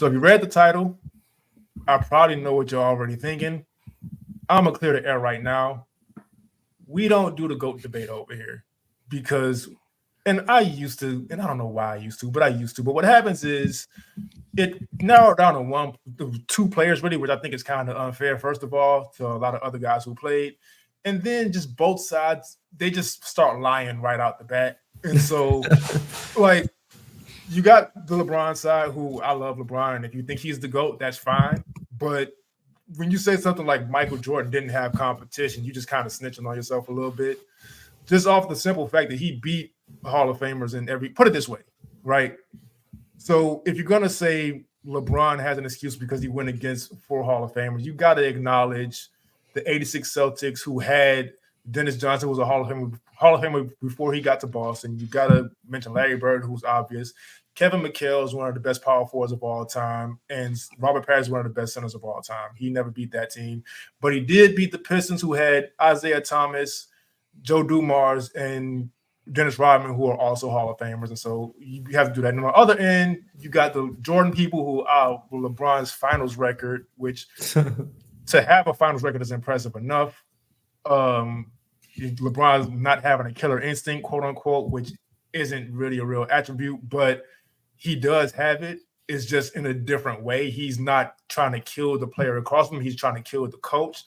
So if you read the title, I probably know what you're already thinking. I'm going to clear the air right now. We don't do the GOAT debate over here because, and I used to, and I don't know why I used to, but I used to. But what happens is it narrowed down to two players really, which I think is kind of unfair, first of all, to a lot of other guys who played. And then just both sides, they just start lying right out the bat. And so, like, you got the LeBron side, who I love LeBron. And if you think he's the GOAT, that's fine. But when you say something like Michael Jordan didn't have competition, you just kind of snitching on yourself a little bit. Just off the simple fact that he beat Hall of Famers in every, put it this way, right? So if you're going to say LeBron has an excuse because he went against 4 Hall of Famers, you got to acknowledge the 86 Celtics who had Dennis Johnson, who was a Hall of Famer before he got to Boston. You got to mention Larry Bird, who's obvious. Kevin McHale is one of the best power forwards of all time, and Robert Parrish is one of the best centers of all time. He never beat that team, but he did beat the Pistons, who had Isaiah Thomas, Joe Dumars, and Dennis Rodman, who are also Hall of Famers. And so you have to do that. And on the other end, you got the Jordan people who are LeBron's finals record, which to have a finals record is impressive enough. LeBron's not having a killer instinct, quote unquote, which isn't really a real attribute, but he does have it. It's just in a different way. He's not trying to kill the player across him. He's trying to kill the coach.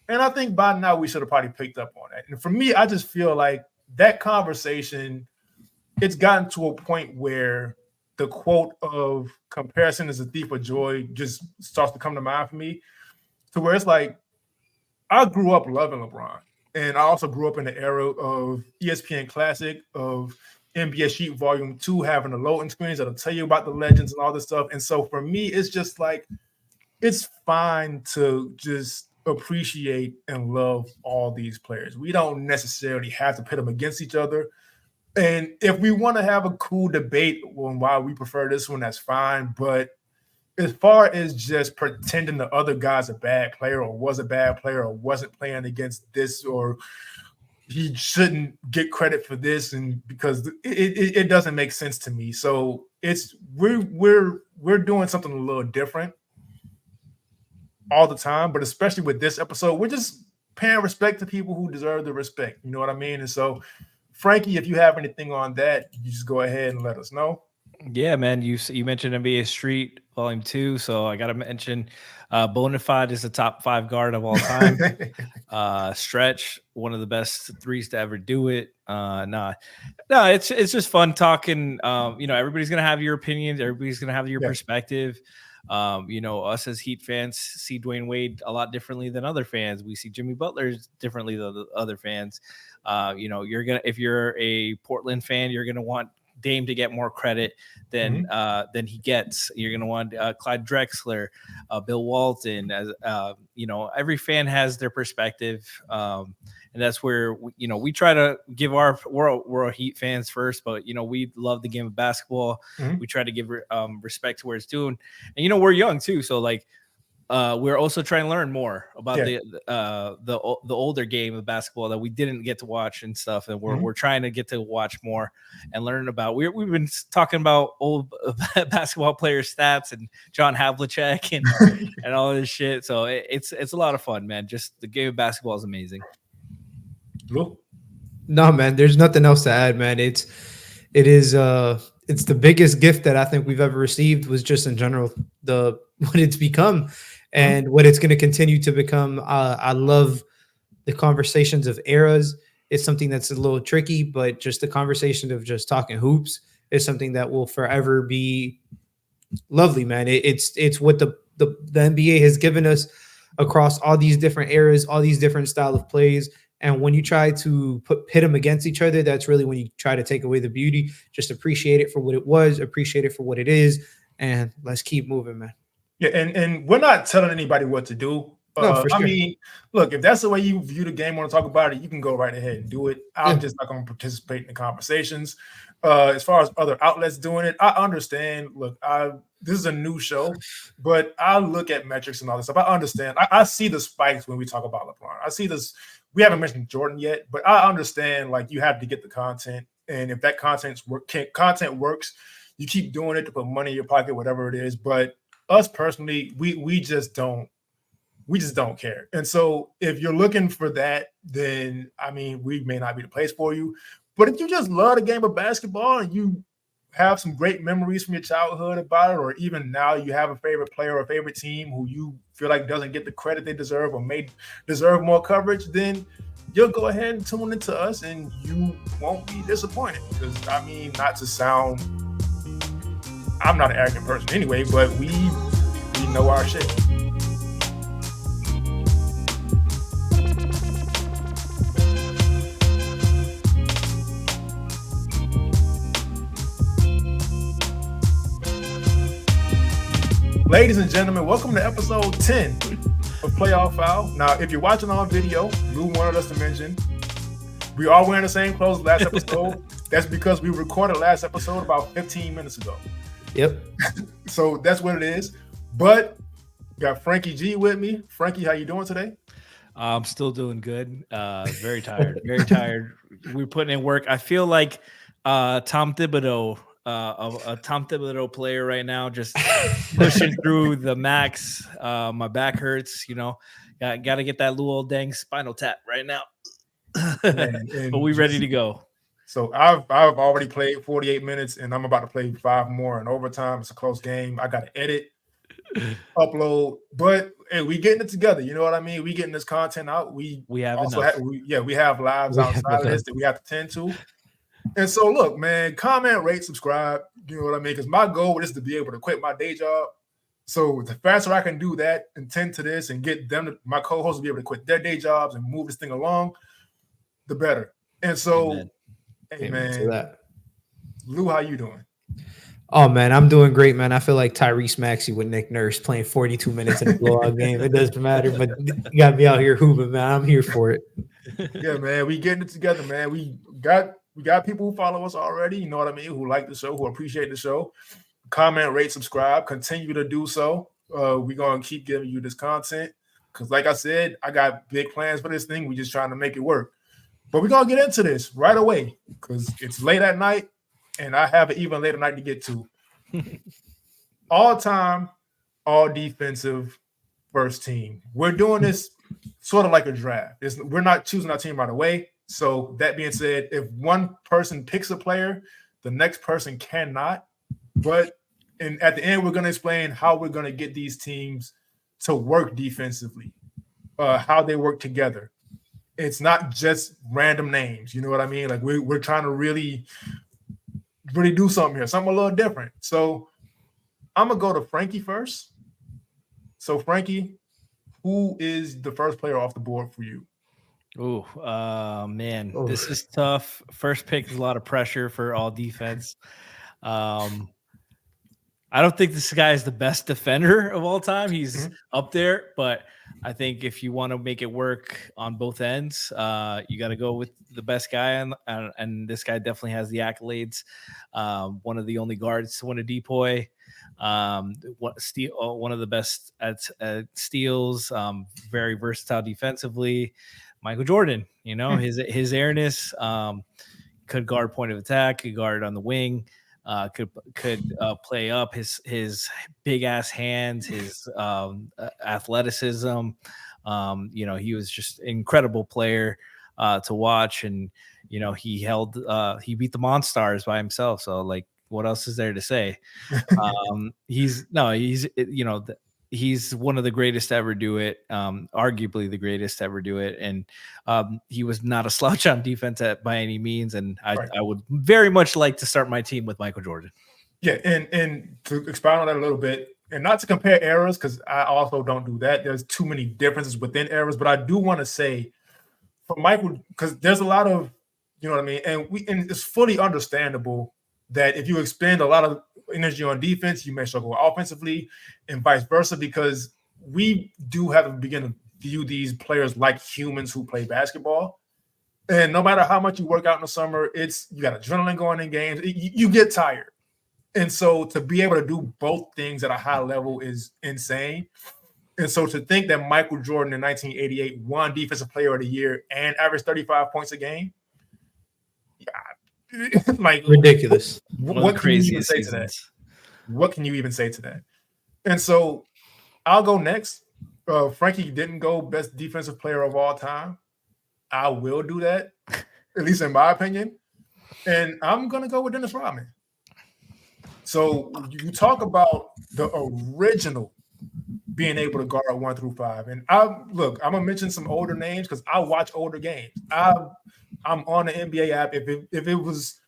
And I think by now we should have probably picked up on that. And for me, I just feel like that conversation, it's gotten to a point where the quote of comparison is a thief of joy just starts to come to mind for me, to where it's like, I grew up loving LeBron. And I also grew up in the era of ESPN Classic, of NBA Sheet Volume 2, having the loading screens that'll tell you about the legends and all this stuff. And so for me, it's just like, it's fine to just appreciate and love all these players. We don't necessarily have to pit them against each other. And if we want to have a cool debate on why we prefer this one, that's fine. But as far as just pretending the other guy's a bad player or was a bad player or wasn't playing against this or he shouldn't get credit for this, and because it doesn't make sense to me. So it's we're doing something a little different all the time, but especially with this episode, we're just paying respect to people who deserve the respect. You know what I mean? And so, Frankie, if you have anything on that, you just go ahead and let us know. Yeah, man. You mentioned NBA Street Volume 2, so I got to mention Bonafide is the top 5 guard of all time. Stretch, one of the best threes to ever do it. No, it's just fun talking. Everybody's gonna have your opinions. Everybody's gonna have your perspective. Us as Heat fans see Dwayne Wade a lot differently than other fans. We see Jimmy Butler differently than the other fans. If you're a Portland fan, you're gonna want Dame to get more credit than he gets. You're going to want Clyde Drexler, Bill Walton. As every fan has their perspective, and that's where we try to give we're Heat fans first, but we love the game of basketball. We try to give respect to where it's doing, and we're young too, so like. We're also trying to learn more about the older game of basketball that we didn't get to watch and stuff, and we're trying to get to watch more and learn about. We've been talking about old basketball player stats and John Havlicek and all this shit. So it's a lot of fun, man. Just the game of basketball is amazing. Cool. No, man, there's nothing else to add, man. It's the biggest gift that I think we've ever received, was just in general what it's become. And what it's going to continue to become. I love the conversations of eras. It's something that's a little tricky, but just the conversation of just talking hoops is something that will forever be lovely, man. It's what the NBA has given us across all these different eras, all these different style of plays. And when you try to pit them against each other, that's really when you try to take away the beauty. Just appreciate it for what it was, appreciate it for what it is, and let's keep moving, man. Yeah, and we're not telling anybody what to do. No, for sure. I mean, look, if that's the way you view the game, want to talk about it, you can go right ahead and do it. I'm just not going to participate in the conversations. As far as other outlets doing it, I understand. Look, this is a new show, but I look at metrics and all this stuff. I understand. I see the spikes when we talk about LeBron. I see this. We haven't mentioned Jordan yet, but I understand, like, you have to get the content. And if that content works, you keep doing it to put money in your pocket, whatever it is. But us personally, we just don't care. And so if you're looking for that, then I mean, we may not be the place for you. But if you just love the game of basketball and you have some great memories from your childhood about it, or even now you have a favorite player or a favorite team who you feel like doesn't get the credit they deserve or may deserve more coverage, then you'll go ahead and tune into us and you won't be disappointed. Because I mean, not to sound, I'm not an arrogant person anyway, but we know our shit. Ladies and gentlemen, welcome to episode 10 of Playoff Foul. Now, if you're watching on video, Lou wanted us to mention we are wearing the same clothes as last episode. That's because we recorded last episode about 15 minutes ago. Yep. So that's what it is. But got Frankie G with me. Frankie, how you doing today? I'm still doing good. Very tired. Very tired. We're putting in work. I feel like Tom Thibodeau. A Tom Thibodeau player right now, just pushing through the max. My back hurts, you know. Got to get that little old dang spinal tap right now. But we ready to go. So I've already played 48 minutes, and I'm about to play 5 more in overtime. It's a close game. I got to edit, upload, but hey, we getting it together. You know what I mean? We getting this content out. We have also enough. We have lives outside of this that we have to tend to. And so, look, man, comment, rate, subscribe. You know what I mean? Because my goal is to be able to quit my day job. So the faster I can do that and tend to this and get them, my co-hosts, to be able to quit their day jobs and move this thing along, the better. And so, Amen. Hey, man, Lou, how you doing? Oh, man, I'm doing great, man. I feel like Tyrese Maxey with Nick Nurse playing 42 minutes in a blowout game. It doesn't matter, but you got me out here hooping, man. I'm here for it. Yeah, man, we getting it together, man. We got people who follow us already, you know what I mean, who like the show, who appreciate the show. Comment, rate, subscribe, continue to do so. We're going to keep giving you this content because, like I said, I got big plans for this thing. We're just trying to make it work. But we're going to get into this right away because it's late at night and I have an even later night to get to. All time, all defensive first team. We're doing this sort of like a draft. We're not choosing our team right away. So that being said, if one person picks a player, the next person cannot. But at the end, we're going to explain how we're going to get these teams to work defensively, how they work together. It's not just random names. You know what I mean? Like we're trying to really do something here, something a little different. So I'm going to go to Frankie first. So Frankie, who is the first player off the board for you? Oh, man, this is tough. First pick is a lot of pressure for all defense. I don't think this guy is the best defender of all time. He's up there, but I think if you want to make it work on both ends, you got to go with the best guy, and this guy definitely has the accolades. One of the only guards to win a DPOY. One of the best at steals. Very versatile defensively. Michael Jordan, you know, his airness, could guard point of attack, could guard on the wing, could play up his big ass hands, his athleticism. You know, he was just an incredible player to watch, and you know, he beat the Monstars by himself. So like, what else is there to say? He's one of the greatest to ever do it, arguably the greatest to ever do it. And he was not a slouch on defense by any means. And I would very much like to start my team with Michael Jordan. Yeah, and to expound on that a little bit, and not to compare eras, because I also don't do that. There's too many differences within eras. But I do want to say for Michael, because there's a lot of, you know what I mean? And it's fully understandable that if you expend a lot of energy on defense, you may struggle offensively and vice versa, because we do have to begin to view these players like humans who play basketball. And no matter how much you work out in the summer, you got adrenaline going in games. You get tired. And so to be able to do both things at a high level is insane. And so to think that Michael Jordan in 1988 won Defensive Player of the Year and averaged 35 points a game, like ridiculous. What can you even say to that? What can you even say to that? And so I'll go next. Frankie didn't go best defensive player of all time. I will do that, at least in my opinion. And I'm going to go with Dennis Rodman. So you talk about the original being able to guard 1 through 5. And I'm going to mention some older names because I watch older games. I'm on the NBA app. If it was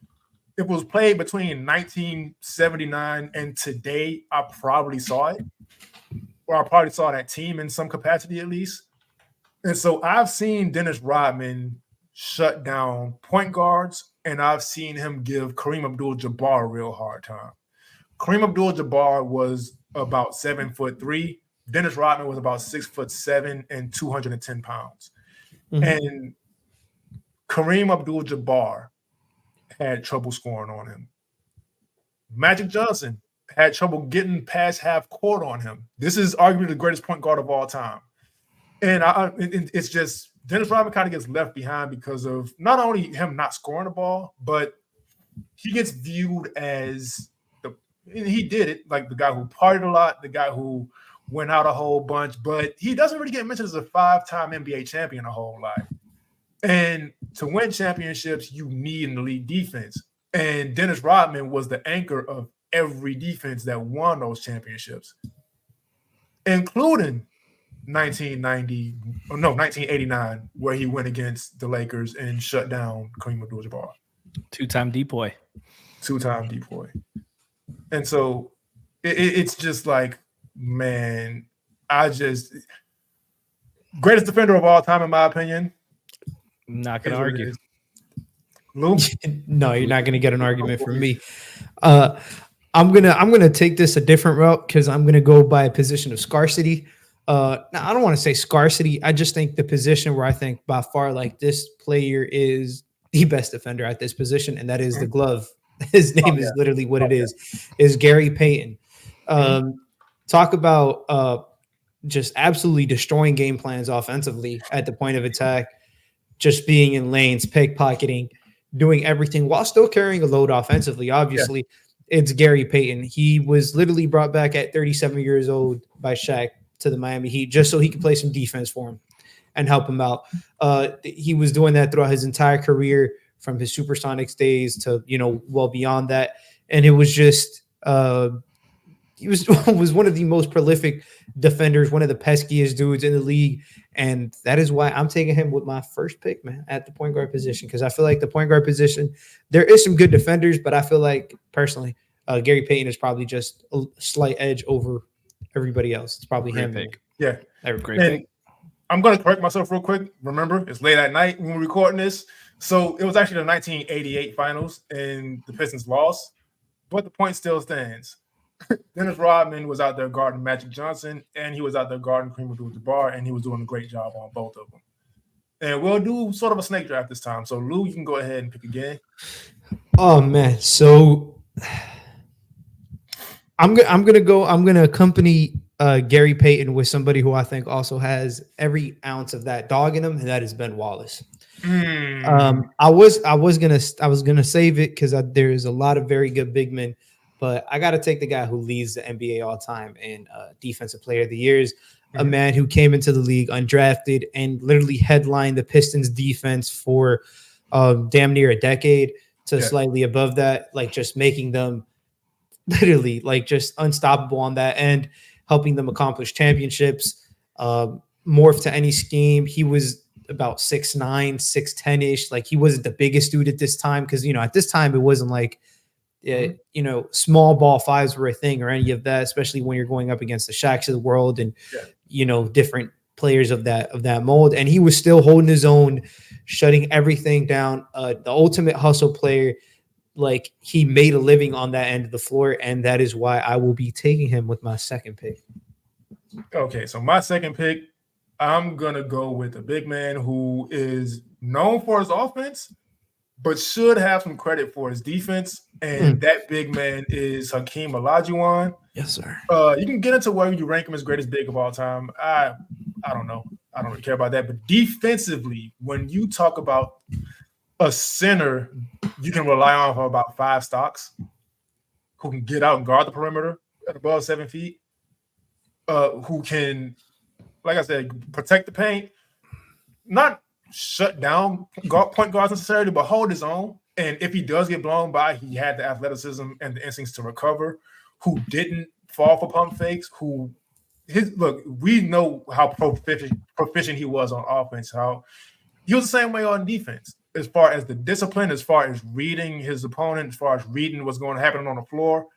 played between 1979 and today, I probably saw it. Or I probably saw that team in some capacity at least. And so I've seen Dennis Rodman shut down point guards, and I've seen him give Kareem Abdul-Jabbar a real hard time. Kareem Abdul-Jabbar was about 7'3". Dennis Rodman was about 6'7" and 210 pounds. Mm-hmm. And Kareem Abdul-Jabbar had trouble scoring on him. Magic Johnson had trouble getting past half court on him. This is arguably the greatest point guard of all time. And it's just Dennis Rodman kind of gets left behind because of not only him not scoring the ball, but he gets viewed as he did it like the guy who partied a lot, the guy who went out a whole bunch, but he doesn't really get mentioned as a 5-time NBA champion a whole lot. And to win championships, you need an elite defense. And Dennis Rodman was the anchor of every defense that won those championships, including 1989, where he went against the Lakers and shut down Kareem Abdul-Jabbar. Two-time depoy. And so it's just like, man, greatest defender of all time, in my opinion. I'm not going to argue. Lou? No, you're not going to get an argument from me. I'm gonna take this a different route because I'm gonna go by a position of scarcity. Now I don't want to say scarcity. I just think the position where I think by far like this player is the best defender at this position, and that is the glove. His name is literally what it is Gary Payton. Talk about just absolutely destroying game plans offensively at the point of attack, just being in lanes, pickpocketing, doing everything while still carrying a load offensively. Obviously, it's Gary Payton. He was literally brought back at 37 years old by Shaq to the Miami Heat just so he could play some defense for him and help him out. He was doing that throughout his entire career from his Supersonics days to, well beyond that. And it was just he was one of the most prolific defenders, one of the peskiest dudes in the league. And that is why I'm taking him with my first pick, man, at the point guard position. Because I feel like the point guard position, there is some good defenders, but I feel like personally, Gary Payton is probably just a slight edge over everybody else. It's probably great him. Pick. Yeah. Great pick. I'm going to correct myself real quick. Remember, it's late at night when we're recording this. So it was actually the 1988 finals and the Pistons lost, but the point still stands. Dennis Rodman was out there guarding Magic Johnson, and he was out there guarding Kareem Abdul-Jabbar, and he was doing a great job on both of them. And we'll do sort of a snake draft this time. So Lou, you can go ahead and pick again. Oh man, so I'm gonna accompany Gary Payton with somebody who I think also has every ounce of that dog in him, and that is Ben Wallace. I was gonna save it because there's a lot of very good big men, but I got to take the guy who leads the NBA all time in defensive player of the years, a man who came into the league undrafted and literally headlined the Pistons defense for damn near a decade to slightly above that, like just making them literally like just unstoppable on that end, helping them accomplish championships, morph to any scheme. He was about 6'9", 6'10"-ish. Like he wasn't the biggest dude at this time because, at this time it wasn't like, small ball fives were a thing or any of that, especially when you're going up against the Shaqs of the world and, different players of that mold. And he was still holding his own, shutting everything down. The ultimate hustle player. Like he made a living on that end of the floor, and that is why I will be taking him with my second pick. Okay, so my second pick, I'm gonna go with a big man who is known for his offense, but should have some credit for his defense. And that big man is Hakeem Olajuwon. Yes, sir. You can get into where you rank him as greatest big of all time. I don't know. I don't really care about that. But defensively, when you talk about a center you can rely on for about 5 stocks who can get out and guard the perimeter at above 7 feet, who can, like I said, protect the paint, not shut down point guards necessarily, but hold his own. And if he does get blown by, he had the athleticism and the instincts to recover, who didn't fall for pump fakes, look, we know how proficient he was on offense, how he was the same way on defense, as far as the discipline, as far as reading his opponent, as far as reading what's going to happen on the floor.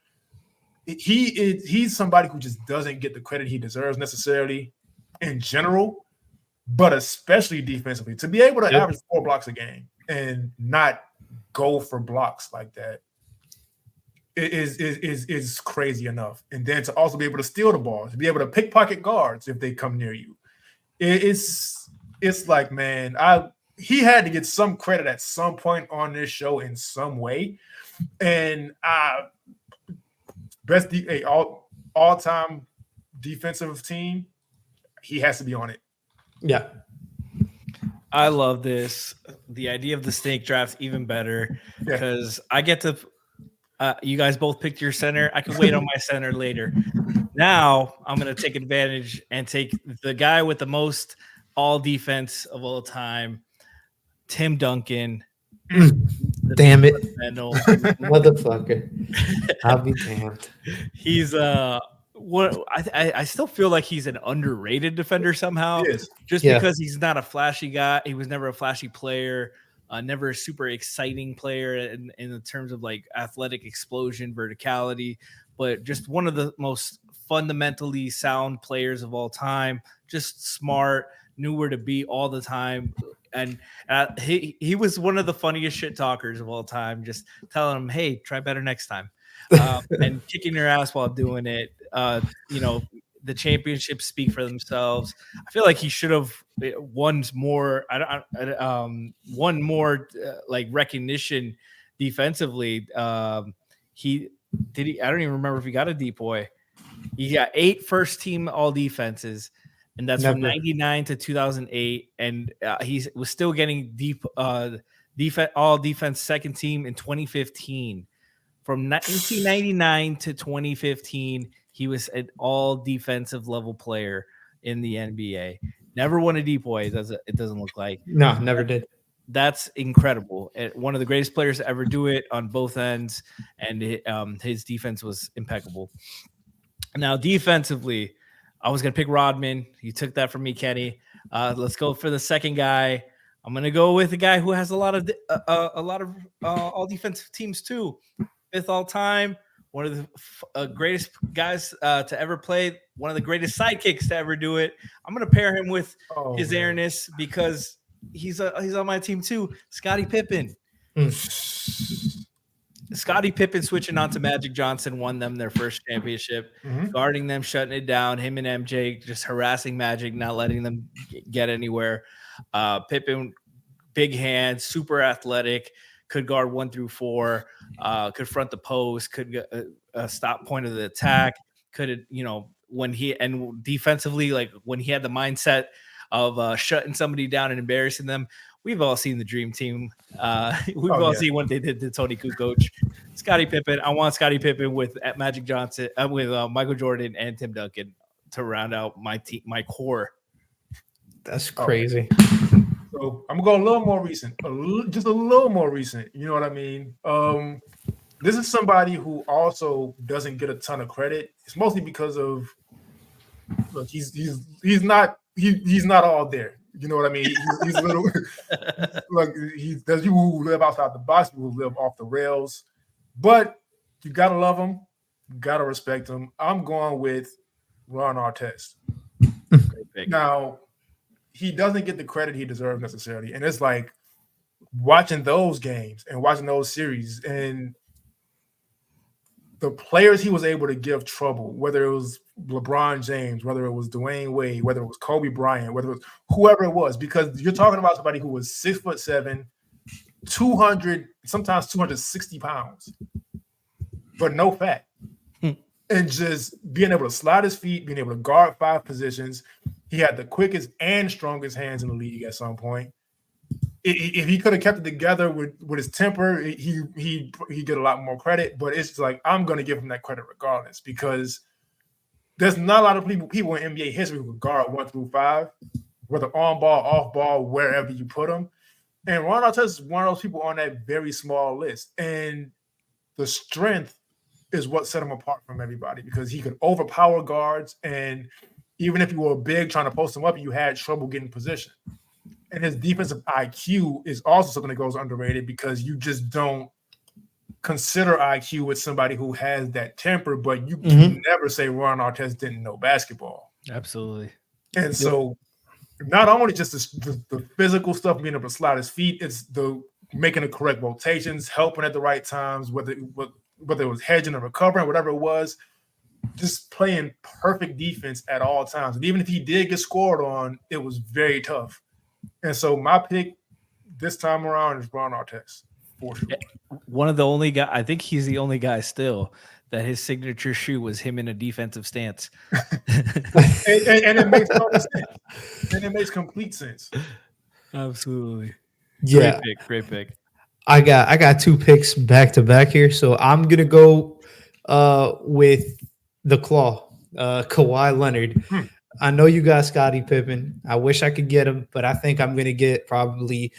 He's somebody who just doesn't get the credit he deserves necessarily in general, but especially defensively. To be able to average 4 blocks a game and not go for blocks like that is crazy enough. And then to also be able to steal the ball, to be able to pickpocket guards if they come near you. It's like, man, he had to get some credit at some point on this show in some way. And best all-time defensive team, he has to be on it. Yeah. I love this. The idea of the snake draft even better because I get to you guys both picked your center. I can wait on my center later. Now I'm going to take advantage and take the guy with the most all defense of all time, Tim Duncan. Damn it. Motherfucker. I'll be damned. He's I still feel like he's an underrated defender somehow. Just because he's not a flashy guy. He was never a flashy player. Never a super exciting player in the terms of like athletic explosion, verticality, but just one of the most fundamentally sound players of all time. Just smart, knew where to be all the time. And he was one of the funniest shit talkers of all time. Just telling him, hey, try better next time. And kicking your ass while doing it. The championships speak for themselves. I feel like he should have won more. One more like recognition defensively. I don't even remember if he got a depoy. He got 8 first team all defenses, and that's from 99 to 2008. And he was still getting all defense second team in 2015. From 1999 to 2015, he was an all defensive level player in the NBA. Never won a depoy. It doesn't look like. No, never did. That's incredible. One of the greatest players to ever do it on both ends, and his defense was impeccable. Now, defensively, I was going to pick Rodman. You took that from me, Kenny. Let's go for the second guy. I'm going to go with a guy who has a lot of all defensive teams too. 5th all time, one of the greatest guys to ever play, one of the greatest sidekicks to ever do it. I'm going to pair him with his airness because he's on my team too. Scottie Pippen. Scottie Pippen switching on to Magic Johnson won them their first championship, guarding them, shutting it down. Him and MJ just harassing Magic, not letting them get anywhere. Pippen, big hands, super athletic, could guard 1 through 4, could front the post, could stop point of the attack, could, when he, and defensively, like when he had the mindset of shutting somebody down and embarrassing them. We've all seen the Dream Team. We've all seen what they did to Tony Kukoc. Scottie Pippen. I want Scottie Pippen with Magic Johnson, with Michael Jordan and Tim Duncan to round out my team, my core. That's crazy. So I'm gonna go a little more recent, just a little more recent. You know what I mean? This is somebody who also doesn't get a ton of credit. It's mostly because of look, he's not all there. You know what I mean? He's a little like there's people who live outside the box, people who live off the rails, but you gotta love him, you gotta respect him. I'm going with Ron Artest. Now, he doesn't get the credit he deserves necessarily, and it's like watching those games and watching those series and the players he was able to give trouble, whether it was LeBron James, whether it was Dwayne Wade, whether it was Kobe Bryant, whether it was whoever it was, because you're talking about somebody who was 6'7", 200, sometimes 260 pounds, but no fat. And just being able to slide his feet, being able to guard 5 positions. He had the quickest and strongest hands in the league at some point. If he could have kept it together with his temper, he'd get a lot more credit. But it's like I'm going to give him that credit regardless because there's not a lot of people in NBA history who could guard 1 through 5, whether on ball, off ball, wherever you put them. And Ron Artest is one of those people on that very small list. And the strength is what set him apart from everybody because he could overpower guards. And even if you were big trying to post him up, you had trouble getting position. And his defensive IQ is also something that goes underrated because you just don't consider IQ with somebody who has that temper, but you can never say Ron Artest didn't know basketball. Absolutely. And so not only just the physical stuff, being able to slide his feet, it's the making the correct rotations, helping at the right times, whether it was hedging or recovering, whatever it was, just playing perfect defense at all times. And even if he did get scored on, it was very tough. And so my pick this time around is Ron Artest, for sure. One of the only guy, I think he's the only guy still that his signature shoe was him in a defensive stance. and it makes total sense. And it makes complete sense. Absolutely. Yeah. Great pick. I got 2 picks back to back here. So I'm gonna go with the claw, Kawhi Leonard. I know you got Scottie Pippen. I wish I could get him, but I think I'm gonna get probably,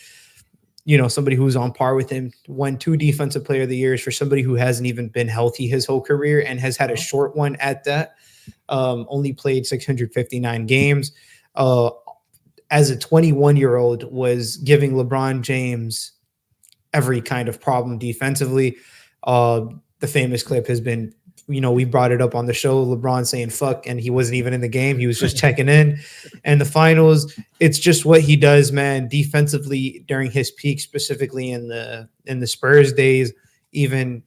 somebody who's on par with him. 2 defensive player of the years for somebody who hasn't even been healthy his whole career and has had a short one at that. Only played 659 games. As a 21-year-old, was giving LeBron James every kind of problem defensively. The famous clip has been, we brought it up on the show, LeBron saying fuck, and he wasn't even in the game. He was just checking in. And the finals, it's just what he does, man, defensively during his peak, specifically in the Spurs days, even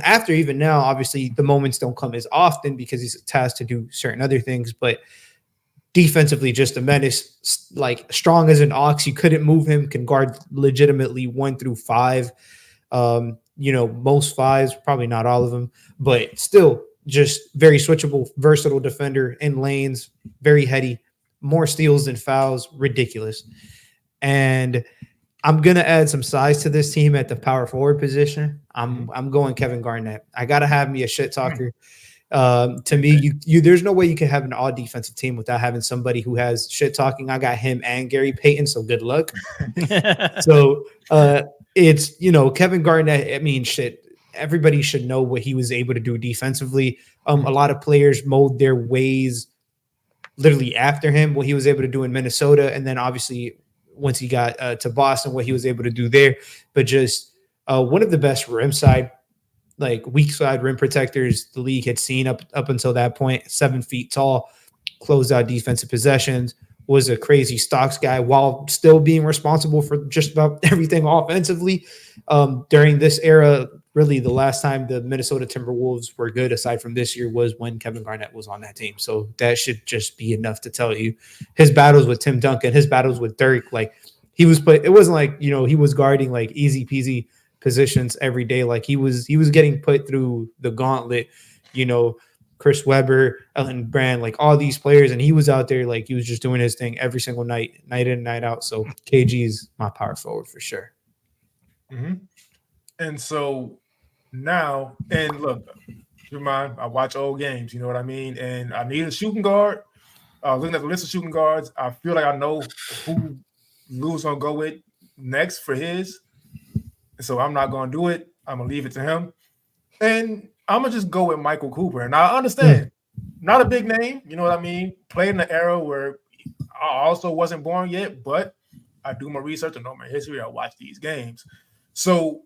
after, even now, obviously the moments don't come as often because he's tasked to do certain other things, but defensively, just a menace, like strong as an ox. You couldn't move him, can guard legitimately 1 through 5. Most 5s, probably not all of them, but still just very switchable, versatile defender in lanes, very heady, more steals than fouls, ridiculous. And I'm going to add some size to this team at the power forward position. I'm going Kevin Garnett. I got to have me a shit talker. To me, you there's no way you can have an all defensive team without having somebody who has shit talking. I got him and Gary Payton, so good luck. So it's Kevin Garnett. I mean, shit. Everybody should know what he was able to do defensively. A lot of players mold their ways literally after him. What he was able to do in Minnesota, and then obviously once he got to Boston, what he was able to do there. But just one of the best rim side, like weak side rim protectors the league had seen up until that point. 7 feet tall, closed out defensive possessions, was a crazy stocks guy while still being responsible for just about everything offensively. During this era, really the last time the Minnesota Timberwolves were good, aside from this year, was when Kevin Garnett was on that team. So that should just be enough to tell you his battles with Tim Duncan, his battles with Dirk, like he was it wasn't like, he was guarding like easy peasy positions every day. Like he was getting put through the gauntlet, Chris Webber, Elton Brand, like all these players. And he was out there, like he was just doing his thing every single night in, night out. So KG is my power forward for sure. Mm-hmm. And so now, and look, keep in mind, I watch old games, you know what I mean? And I need a shooting guard. Looking at the list of shooting guards, I feel like I know who Lou's going to go with next for his. So I'm not going to do it. I'm going to leave it to him. And I'm going to just go with Michael Cooper. And I understand, not a big name, you know what I mean? Played in an era where I also wasn't born yet, but I do my research, I know my history, I watch these games. So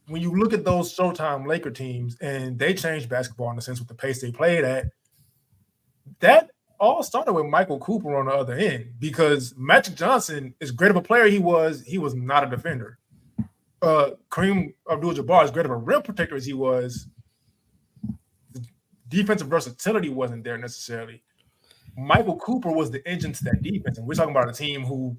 when you look at those Showtime Laker teams, and they changed basketball in the sense with the pace they played at, that all started with Michael Cooper on the other end, because Magic Johnson, as great of a player he was not a defender. Kareem Abdul-Jabbar, as great of a rim protector as he was, the defensive versatility wasn't there necessarily. Michael Cooper was the engine to that defense, and we're talking about a team who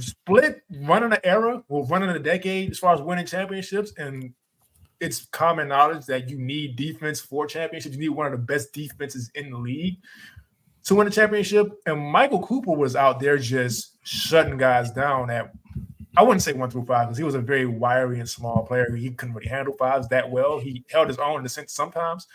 split running an era, or running a decade as far as winning championships, and it's common knowledge that you need defense for championships. You need one of the best defenses in the league to win a championship, and Michael Cooper was out there just shutting guys down at, I wouldn't say 1 through 5, because he was a very wiry and small player. He couldn't really handle 5s that well. He held his own in the sense sometimes,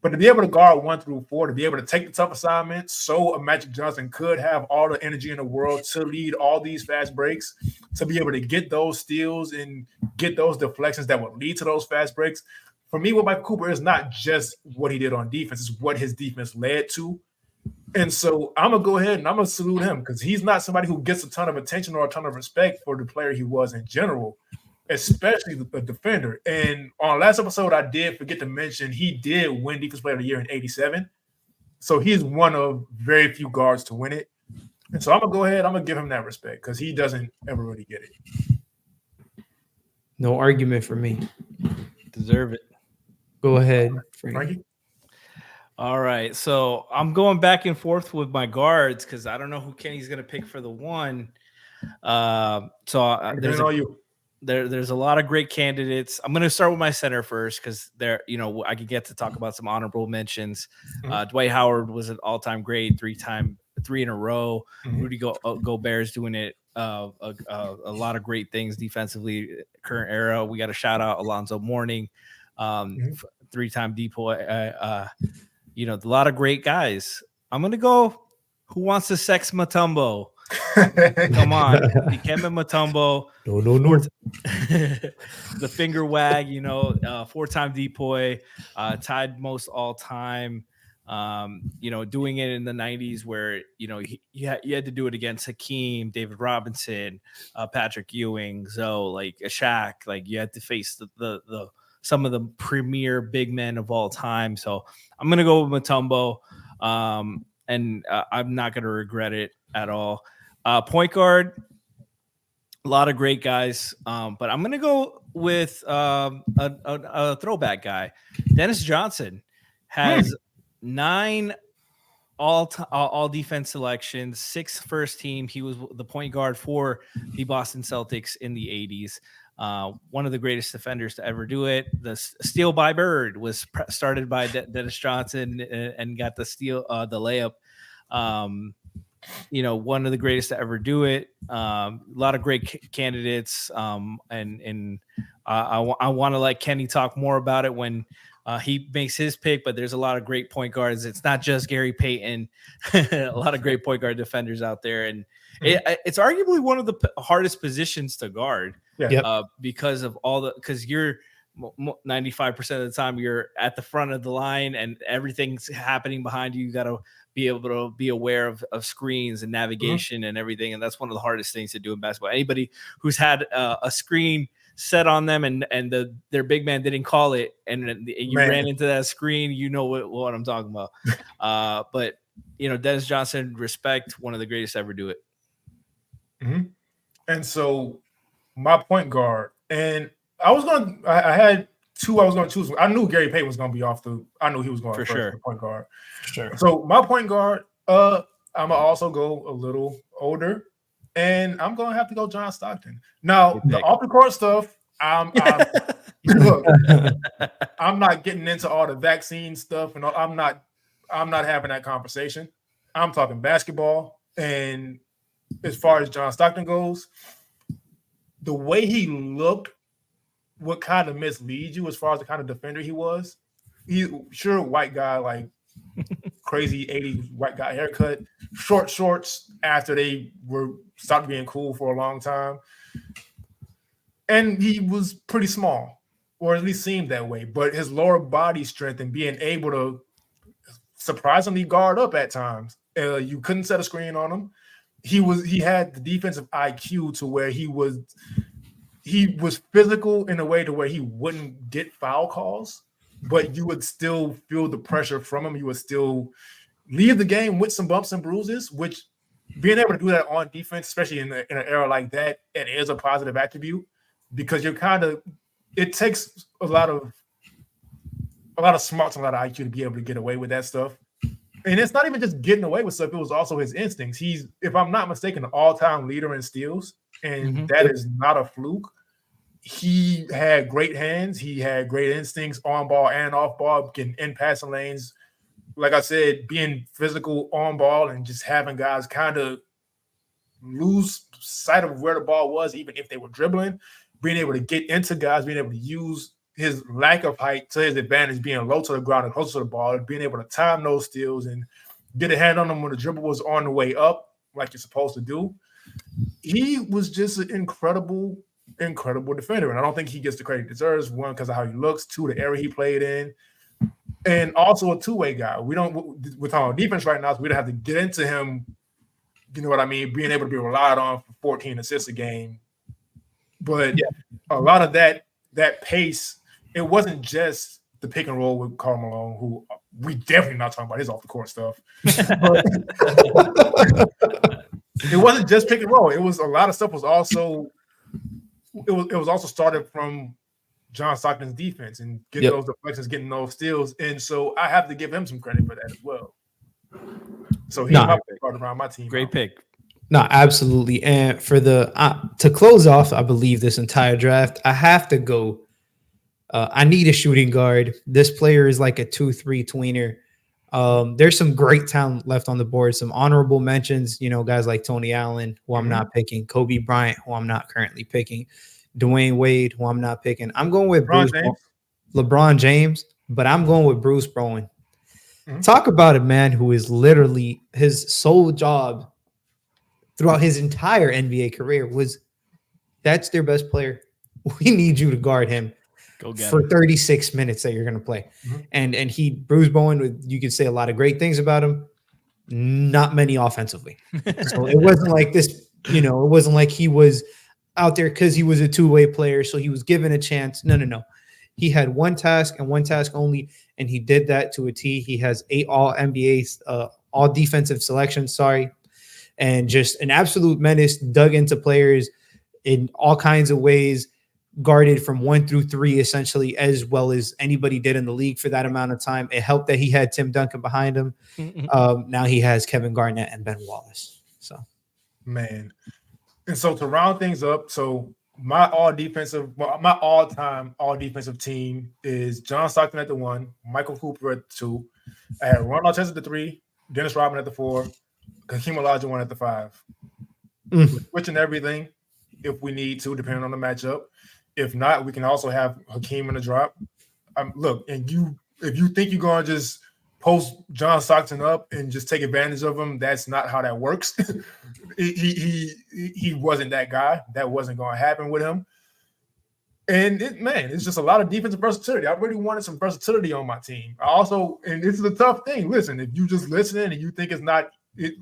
But to be able to guard 1 through 4, to be able to take the tough assignments, so a Magic Johnson could have all the energy in the world to lead all these fast breaks, to be able to get those steals and get those deflections that would lead to those fast breaks. For me, with Michael Cooper, is not just what he did on defense, it's what his defense led to. And so I'm going to go ahead and I'm going to salute him because he's not somebody who gets a ton of attention or a ton of respect for the player he was in general, especially the defender. And on last episode, I did forget to mention he did win Defensive Player of the Year in '87. So he's one of very few guards to win it. And so I'm going to go ahead, I'm going to give him that respect because he doesn't ever really get it. No argument for me. Deserve it. Go ahead, Frankie? All right, so I'm going back and forth with my guards because I don't know who Kenny's going to pick for the one. There's a lot of great candidates. I'm going to start with my center first because I could get to talk about some honorable mentions. Dwight Howard was an all-time great, 3 in a row. Rudy Gobert's doing it. A lot of great things defensively. Current era, we got to shout out Alonzo Mourning, 3-time DPOY. A lot of great guys. I'm gonna go. Who wants to sex Mutombo? Come on, Dikembe Mutombo. No. The finger wag. 4-time DPOY, tied most all time. Doing it in the 90s where you had to do it against Hakeem, David Robinson, Patrick Ewing, Zoe, like Shaq. Like you had to face the some of the premier big men of all time. So I'm going to go with Mutombo, and I'm not going to regret it at all. Point guard, a lot of great guys, but I'm going to go with a throwback guy. Dennis Johnson has 9 all defense selections, 6 first team. He was the point guard for the Boston Celtics in the 80s. One of the greatest defenders to ever do it. The steal by Bird was started by Dennis Johnson and got the steal, the layup. One of the greatest to ever do it. A lot of great candidates. And I want to let Kenny talk more about it when he makes his pick, but there's a lot of great point guards. It's not just Gary Payton. A lot of great point guard defenders out there. And it's arguably one of the hardest positions to guard. Because of because you're 95% of the time you're at the front of the line and everything's happening behind you. You got to be able to be aware of screens and navigation and everything. And that's one of the hardest things to do in basketball. Anybody who's had a screen set on them and their big man didn't call it and you ran into that screen, what I'm talking about. But Dennis Johnson, respect, one of the greatest to ever do it. And so my point guard, and I had 2 I was going to choose. I knew Gary Payton was going to be I knew he was going for first sure. For point guard. Sure. So my point guard, I'm going to also go a little older, and I'm going to have to go John Stockton. Now, the off-the-court stuff, look, I'm not getting into all the vaccine stuff, and I'm not having that conversation. I'm talking basketball, and as far as John Stockton goes, the way he looked would kind of mislead you as far as the kind of defender he was. White guy, like crazy 80s white guy haircut, short shorts after they were stopped being cool for a long time. And he was pretty small, or at least seemed that way. But his lower body strength and being able to surprisingly guard up at times, you couldn't set a screen on him. He had the defensive IQ to where he was physical in a way to where he wouldn't get foul calls, but you would still feel the pressure from him. You would still leave the game with some bumps and bruises, which being able to do that on defense, especially in an era like that, it is a positive attribute because it takes a lot of smarts and a lot of IQ to be able to get away with that stuff. And it's not even just getting away with stuff. It was also his instincts. He's, if I'm not mistaken, an all-time leader in steals, and that is not a fluke. He had great hands. He had great instincts on ball and off ball, getting in passing lanes. Like I said, being physical on ball and just having guys kind of lose sight of where the ball was, even if they were dribbling, being able to get into guys, being able to use his lack of height to his advantage, being low to the ground and close to the ball, being able to time those steals and get a hand on them when the dribble was on the way up, like you're supposed to do. He was just an incredible defender. And I don't think he gets the credit he deserves. One, because of how he looks. Two, the area he played in. And also a two-way guy. We're talking about defense right now, so we don't have to get into him, you know what I mean, being able to be relied on for 14 assists a game. But a lot of that pace, it wasn't just the pick and roll with Karl Malone, who we definitely not talking about his off-the-court stuff. But it wasn't just pick and roll. It was a lot of stuff was also it was also started from John Stockton's defense and getting those deflections, getting those steals. And so I have to give him some credit for that as well. So he's my part around my team. Great pick. No, absolutely. And for the to close off, I believe this entire draft, I have to go. I need a shooting guard. This player is like a 2-3 tweener. There's some great talent left on the board. Some honorable mentions, you know, guys like Tony Allen, who I'm not picking, Kobe Bryant, who I'm not currently picking, Dwayne Wade, who I'm not picking. I'm going with LeBron James, but I'm going with Bruce Bowen. Talk about a man who is literally his sole job throughout his entire NBA career was that's their best player. We need you to guard him for 36 minutes that you're going to play. And Bruce Bowen, you could say a lot of great things about him, not many offensively. So it wasn't like this, you know, it wasn't like he was out there because he was a two-way player, so he was given a chance. No. He had one task and one task only, and he did that to a T. He has 8 all-NBA, all defensive selections, and just an absolute menace, dug into players in all kinds of ways, guarded from 1 through 3 essentially, as well as anybody did in the league for that amount of time. It helped that he had Tim Duncan behind him. Now he has Kevin Garnett and Ben Wallace. So, man. And so to round things up, so my all-time all-defensive team is John Stockton at the 1, Michael Cooper at the 2. I had Ron Artest at the 3, Dennis Rodman at the 4, Hakeem Olajuwon at the 5. Switching everything if we need to, depending on the matchup. If not, we can also have Hakeem in the drop. Look, and if you think you're going to just post John Stockton up and just take advantage of him, that's not how that works. He wasn't that guy. That wasn't going to happen with him. And it's just a lot of defensive versatility. I really wanted some versatility on my team. And this is a tough thing. Listen, if you just listen and you think it's not,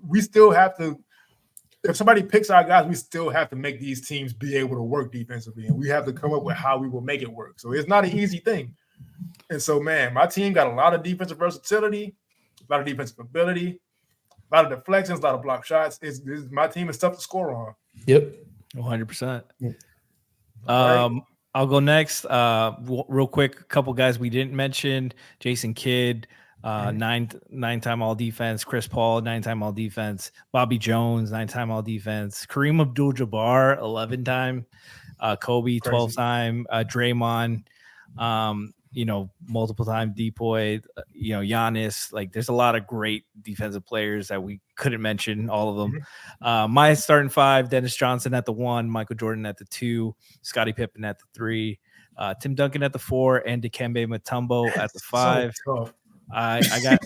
we still have to. If somebody picks our guys, we still have to make these teams be able to work defensively, and we have to come up with how we will make it work. So it's not an easy thing. And so, man, my team got a lot of defensive versatility, a lot of defensive ability, a lot of deflections, a lot of block shots. My team is tough to score on. Yep. 100%. I'll go next. Real quick, a couple guys we didn't mention. Jason Kidd, 9-time all-defense. Chris Paul, 9-time all-defense. Bobby Jones, 9-time all-defense. Kareem Abdul-Jabbar, 11-time. Kobe, 12-time. Draymond, multiple-time Depoy, Giannis. Like, there's a lot of great defensive players that we couldn't mention, all of them. My starting 5, Dennis Johnson at the 1, Michael Jordan at the 2, Scottie Pippen at the 3, Tim Duncan at the 4, and Dikembe Mutombo at the 5. So I got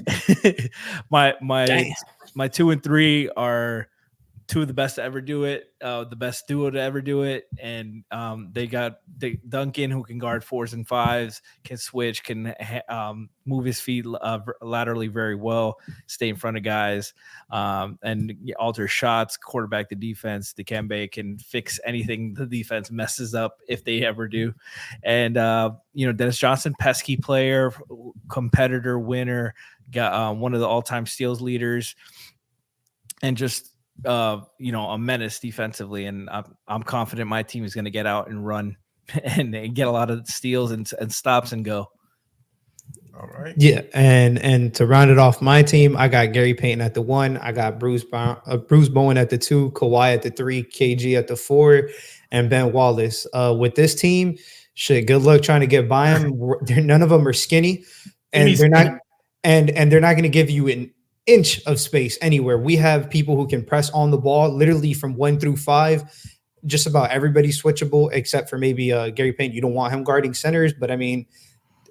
my 2 and 3 are 2 of the best to ever do it, the best duo to ever do it, and they got Duncan, who can guard 4s and 5s, can switch, can move his feet laterally very well, stay in front of guys, and alter shots, quarterback the defense. Dikembe can fix anything the defense messes up if they ever do, and Dennis Johnson, pesky player, competitor, winner, got one of the all-time steals leaders, and just a menace defensively, and I'm confident my team is going to get out and run and get a lot of steals and stops and go. All right. Yeah, and to round it off, my team, I got Gary Payton at the 1, I got Bruce Bowen at the 2, Kawhi at the 3, KG at the 4, and Ben Wallace. With this team, good luck trying to get by them. None of them are skinny, and they're not going to give you an inch of space anywhere. We have people who can press on the ball literally from 1 through 5 just about everybody's switchable except for maybe Gary Payton. You don't want him guarding centers, but I mean,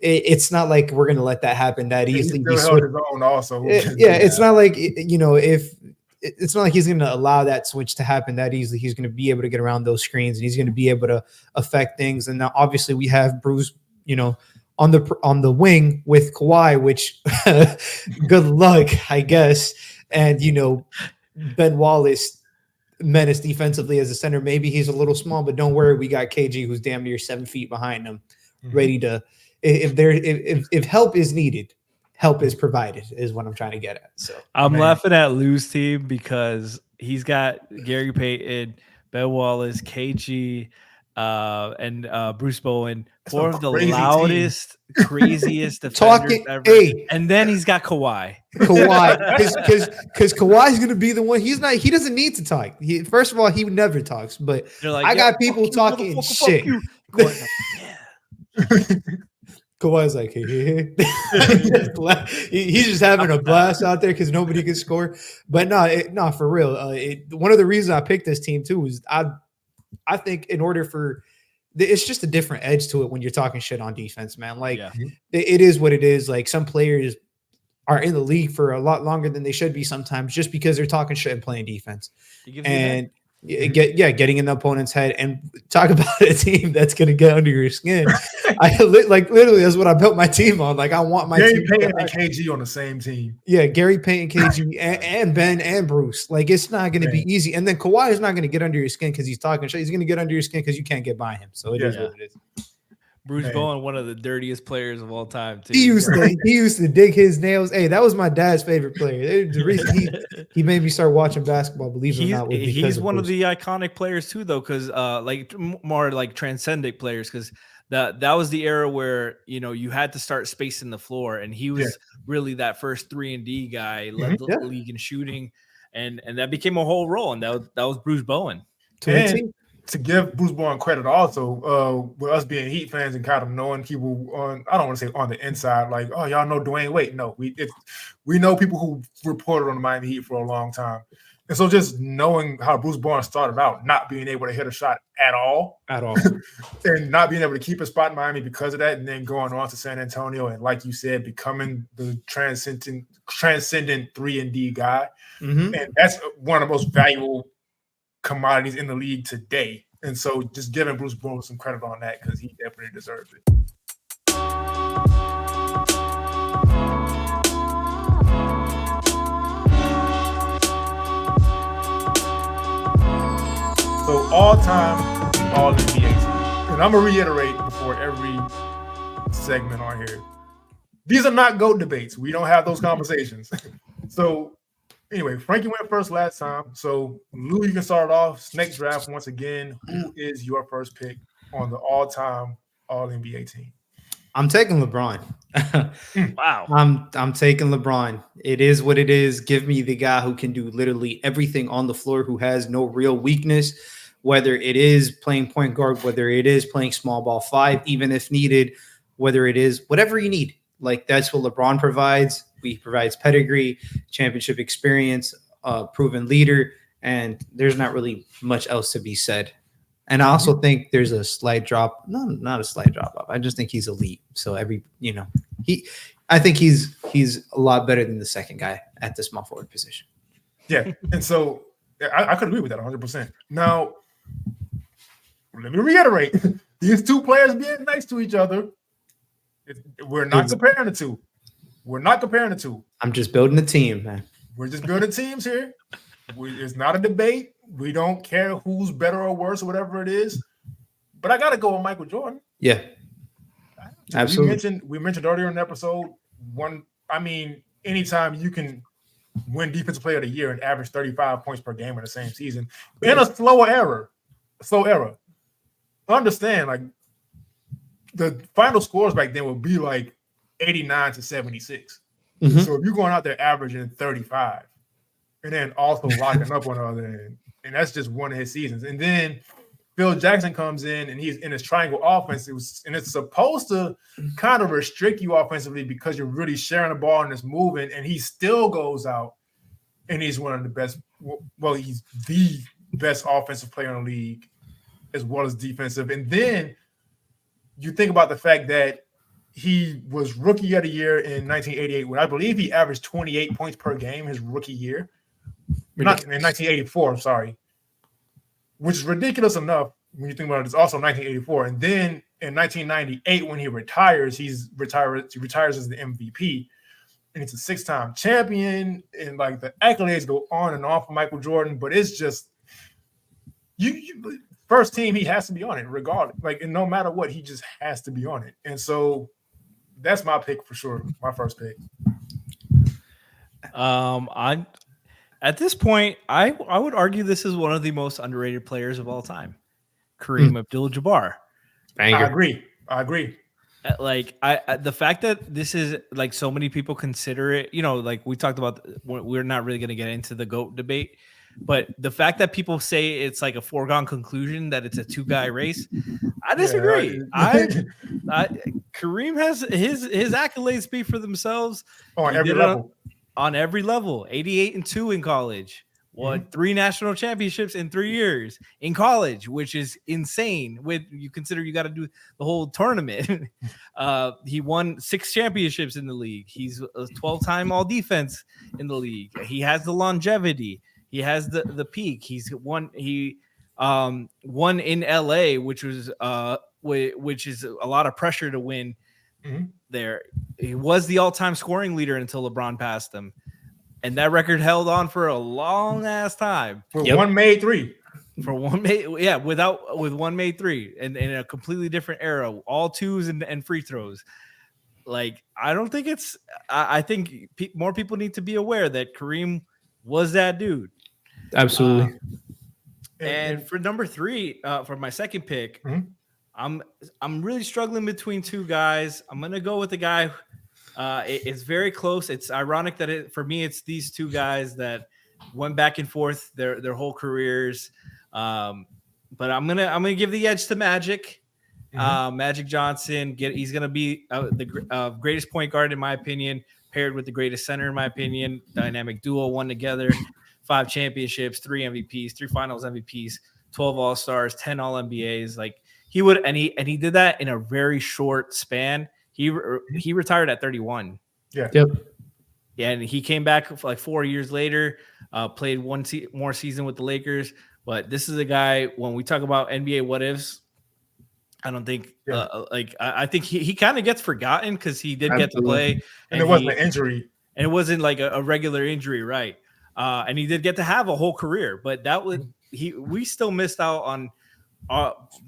it's not like we're going to let that happen that He easily. still held his own also. It's not like, if it's not like he's going to allow that switch to happen that easily. He's going to be able to get around those screens and he's going to be able to affect things. And now obviously we have Bruce, on the wing with Kawhi, which good luck, I guess. And, Ben Wallace menace defensively as a center. Maybe he's a little small, but don't worry. We got KG who's damn near 7 feet behind him, ready to, if help is needed, help is provided is what I'm trying to get at. So I'm laughing at Lou's team because he's got Gary Payton, Ben Wallace, KG, and Bruce Bowen, four of the loudest, craziest defenders ever. Hey. And then he's got Kawhi, because Kawhi's going to be the one. He doesn't need to talk. First of all, he never talks, but like, I got people talking shit. Kawhi's like, hey. He's just having a blast out there because nobody can score. But no, for real. One of the reasons I picked this team too is I think in order for it's just a different edge to it when you're talking shit on defense, man. Like it is what it is. Like some players are in the league for a lot longer than they should be sometimes just because they're talking shit and playing defense. And getting in the opponent's head and talk about a team that's going to get under your skin. Literally that's what I built my team on. Like I want my Gary team Payton and KG on the same team. Yeah, Gary Payton, KG, and Ben and Bruce. Like it's not going to be easy. And then Kawhi is not going to get under your skin because he's talking shit. He's going to get under your skin because you can't get by him. So it is what it is. Bruce Bowen, one of the dirtiest players of all time, too. He used to dig his nails. Hey, that was my dad's favorite player. The reason he made me start watching basketball, believe it or not, was because he's one of the iconic players too, though, because more like transcendent players, because that was the era where you had to start spacing the floor, and he was really that first 3-and-D guy, led the league in shooting, and that became a whole role, and that was Bruce Bowen. To give Bruce Bowen credit also, with us being Heat fans and kind of knowing people on, I don't want to say on the inside, like, oh, y'all know Dwayne Wade. No, we know people who reported on the Miami Heat for a long time. And so just knowing how Bruce Bowen started out, not being able to hit a shot at all, and not being able to keep a spot in Miami because of that, and then going on to San Antonio, and like you said, becoming the transcendent 3-and-D guy. And that's one of the most valuable commodities in the league today. And so just giving Bruce Bowen some credit on that because he definitely deserves it. So all-time All-NBA team. And I'm going to reiterate before every segment on here. These are not GOAT debates. We don't have those conversations. So anyway, Frankie went first last time. So, Lou, you can start off. Snake draft once again. Who is your first pick on the all-time All-NBA team? I'm taking LeBron. Wow. I'm taking LeBron. It is what it is. Give me the guy who can do literally everything on the floor, who has no real weakness, whether it is playing point guard, whether it is playing small ball 5, even if needed, whether it is whatever you need. Like that's what LeBron provides. He provides pedigree, championship experience, proven leader, and there's not really much else to be said. And I also think there's a slight drop. No, not a slight drop off. I just think he's elite. So I think he's a lot better than the second guy at the small forward position. Yeah, and so I could agree with that 100%. Now, let me reiterate: these two players being next to each other, we're not comparing the two. We're not comparing the two. I'm just building a team, man. We're just building teams here. It's not a debate. We don't care who's better or worse or whatever it is. But I got to go with Michael Jordan. Yeah, absolutely. We mentioned earlier in the episode, anytime you can win Defensive Player of the Year and average 35 points per game in the same season in a slow era. Understand, like the final scores back then would be like 89 to 76. Mm-hmm. So if you're going out there averaging 35 and then also locking up on the other end, and that's just one of his seasons. And then Phil Jackson comes in and he's in his triangle offense. It's supposed to kind of restrict you offensively because you're really sharing the ball and it's moving, and he still goes out and he's one of the best. Well, he's the best offensive player in the league as well as defensive. And then you think about the fact that he was rookie of the year in 1988, when I believe he averaged 28 points per game his rookie year. Not in 1984, I'm sorry, which is ridiculous enough when you think about it. It's also 1984. And then in 1998, when he retires, he retires as the MVP. And he's a 6-time champion. And like the accolades go on and on for Michael Jordan, but it's just you first team, he has to be on it regardless. Like, and no matter what, he just has to be on it. And so that's my pick for sure. My first pick. At this point, I would argue this is one of the most underrated players of all time, Kareem Abdul-Jabbar. I agree. Like the fact that this is like so many people consider it, you know, like we talked about, we're not really going to get into the GOAT debate, but the fact that people say it's like a foregone conclusion that it's a 2-guy race, I disagree. Kareem has his accolades speak for themselves on every level. On every level, 88-2 in college, won 3 national championships in 3 years in college, which is insane. With you consider you got to do the whole tournament. He won 6 championships in the league. He's a 12-time all defense in the league. He has the longevity. He has the peak. Won in LA, which is a lot of pressure to win. There, he was the all-time scoring leader until LeBron passed him, and that record held on for a long ass time. One made 3. With one made 3, and in a completely different era, all 2s and free throws. Like, I don't think it's. I think more people need to be aware that Kareem was that dude. Absolutely. And for number 3, for my second pick. I'm really struggling between 2 guys. I'm gonna go with the guy. It's very close. It's ironic that for me it's these 2 guys that went back and forth their whole careers. But I'm gonna give the edge to Magic. Magic Johnson. He's gonna be the greatest point guard in my opinion, paired with the greatest center in my opinion. Dynamic duo, won together 5 championships, 3 MVPs, 3 Finals MVPs, 12 All Stars, 10 All NBAs. Like. He would, and he did that in a very short span. He retired at 31. Yeah. And he came back like 4 years later, played one more season with the Lakers. But this is a guy, when we talk about NBA what ifs, I don't think I think he kind of gets forgotten because he did get to play, and it wasn't an injury, and it wasn't like a regular injury, right? And he did get to have a whole career, but that would we still missed out on.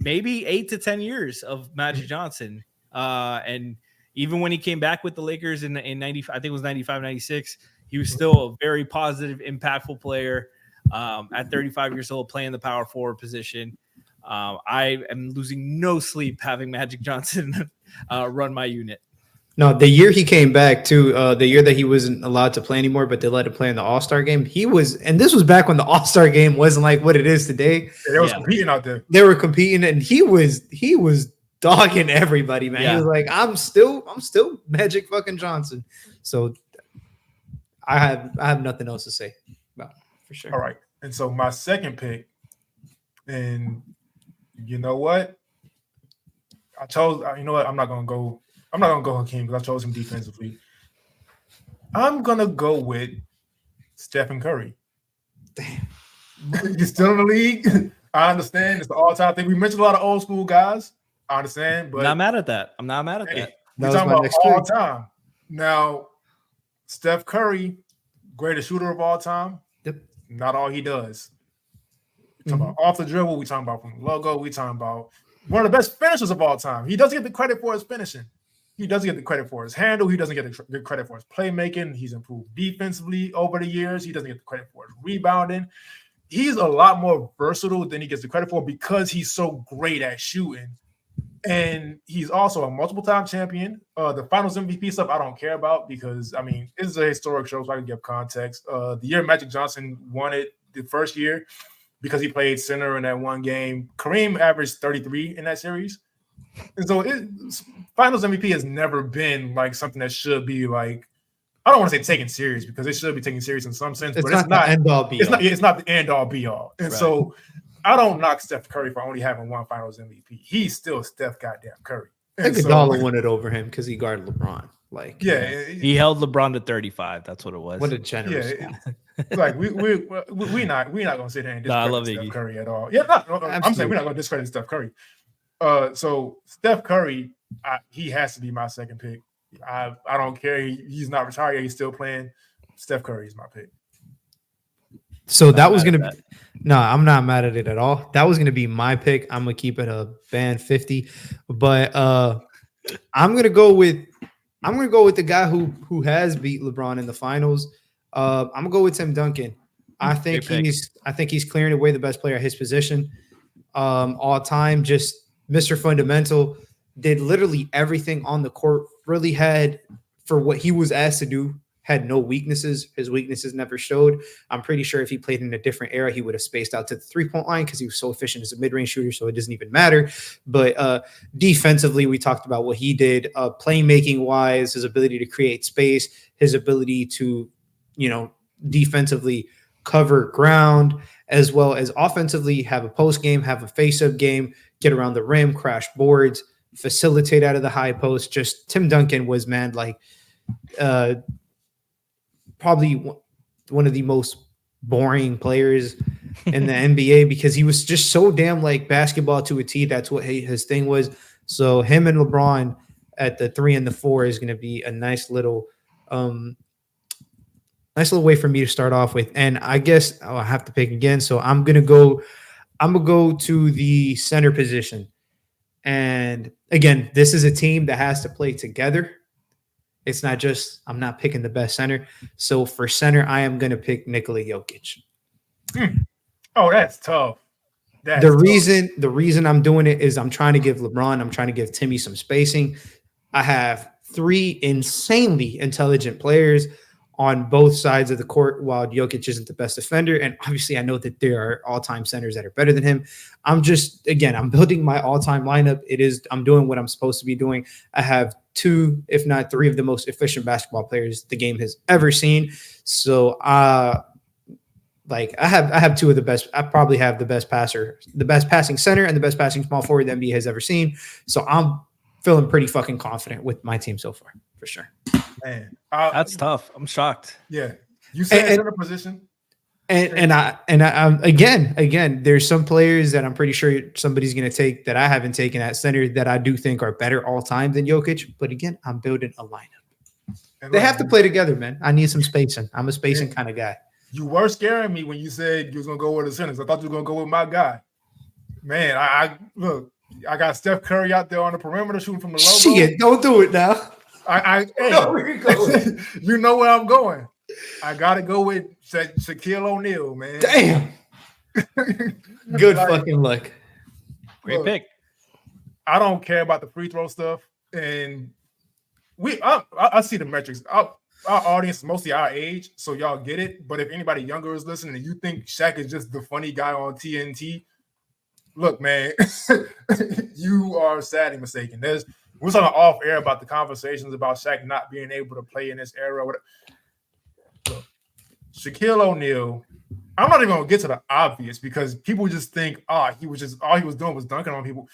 Maybe 8 to 10 years of Magic Johnson. And even when he came back with the Lakers in 90, I think it was 95, 96, he was still a very positive, impactful player at 35 years old, playing the power forward position. I am losing no sleep having Magic Johnson run my unit. No, the year he came back to the year that he wasn't allowed to play anymore, but they let him play in the All-Star game. And this was back when the All-Star game wasn't like what it is today. They were competing out there. They were competing, and he was dogging everybody, man. He was like, I'm still Magic fucking Johnson. So I have nothing else to say about it, for sure. All right. And so my second pick, and you know what? I'm not gonna go Hakeem because I chose him defensively. I'm gonna go with Stephen Curry. Damn. He's still in the league. I understand it's the all-time thing. We mentioned a lot of old school guys. I understand, but I'm not mad at that. We're talking about all time. Now, Steph Curry, greatest shooter of all time. Yep. Not all he does. We're talking about off the dribble. We're talking about from the logo. We're talking about one of the best finishers of all time. He doesn't get the credit for his finishing. He doesn't get the credit for his handle. He doesn't get the credit for his playmaking. He's improved defensively over the years. He doesn't get the credit for his rebounding. He's a lot more versatile than he gets the credit for because he's so great at shooting. And he's also a multiple-time champion. The Finals MVP stuff I don't care about because, I mean, this is a historic show, so I can give context. The year Magic Johnson won it the first year because he played center in that one game. Kareem averaged 33 in that series. And so Finals MVP has never been like something that should be like, I don't want to say taken serious because it should be taken serious in some sense, but it's not the end all be all. It's not the end all be all. And so I don't knock Steph Curry for only having one Finals MVP. He's still Steph goddamn Curry. And Iguodala won it over him because he guarded LeBron. Like, yeah, He held LeBron to 35. That's what it was. what a generous. like we not gonna sit there and No, I discredit love Steph Iggy. Curry at all. Yeah, I'm saying we're not gonna discredit Steph Curry. So Steph Curry, he has to be my second pick. I don't care. He's not retired. He's still playing. Steph Curry is my pick. So that was gonna be no, I'm not mad at it at all. That was gonna be my pick. I'm gonna keep it a band 50, but I'm gonna go with the guy who has beat LeBron in the finals. I'm gonna go with Tim Duncan. I think he's clearing away the best player at his position all time. Just Mr. Fundamental, did literally everything on the court. Really had, for what he was asked to do, had no weaknesses. His weaknesses never showed. I'm pretty sure if he played in a different era, he would have spaced out to the 3-point line because he was so efficient as a mid-range shooter, so it doesn't even matter. But defensively, we talked about what he did. Playmaking-wise, his ability to create space, his ability to, defensively cover ground, as well as offensively have a post game, have a face-up game, get around the rim, crash boards, facilitate out of the high post. Just Tim Duncan was, man, like probably one of the most boring players in the NBA because he was just so damn like basketball to a T. That's what his thing was. So him and LeBron at the 3 and the 4 is going to be a nice little way for me to start off with. And I guess I'll have to pick again. So I'm gonna go to the center position. And again, this is a team that has to play together. It's not just, I'm not picking the best center. So for center, I am going to pick Nikola Jokic. Oh, that's tough. The reason I'm doing it is I'm trying to give LeBron, I'm trying to give Timmy some spacing. I have 3 insanely intelligent players on both sides of the court while Jokic isn't the best defender. And obviously I know that there are all-time centers that are better than him. I'm building my all-time lineup. I'm doing what I'm supposed to be doing. I have 2, if not 3 of the most efficient basketball players the game has ever seen. So I have 2 of the best. I probably have the best passing center and the best passing small forward the NBA has ever seen. So I'm feeling pretty fucking confident with my team so far, for sure. Man, that's tough. I'm shocked. Yeah, you said center position, and I again, there's some players that I'm pretty sure somebody's going to take that I haven't taken at center that I do think are better all time than Jokic. But again, I'm building a lineup. They have to play together, man. I need some spacing. I'm a spacing kind of guy. You were scaring me when you said you was gonna go with the centers. I thought you were gonna go with my guy. Man, I look. I got Steph Curry out there on the perimeter shooting from the logo. Shit, don't do it now. Hey, you know where I'm going. I gotta go with Shaquille O'Neal, man. Damn. Good fucking luck. Great pick. I don't care about the free throw stuff, and I see the metrics. Our audience is mostly our age, so y'all get it. But if anybody younger is listening and you think Shaq is just the funny guy on TNT, look, man, you are sadly mistaken. We're talking off air about the conversations about Shaq not being able to play in this era. Look, Shaquille O'Neal, I'm not even gonna get to the obvious because people just think, all he was doing was dunking on people.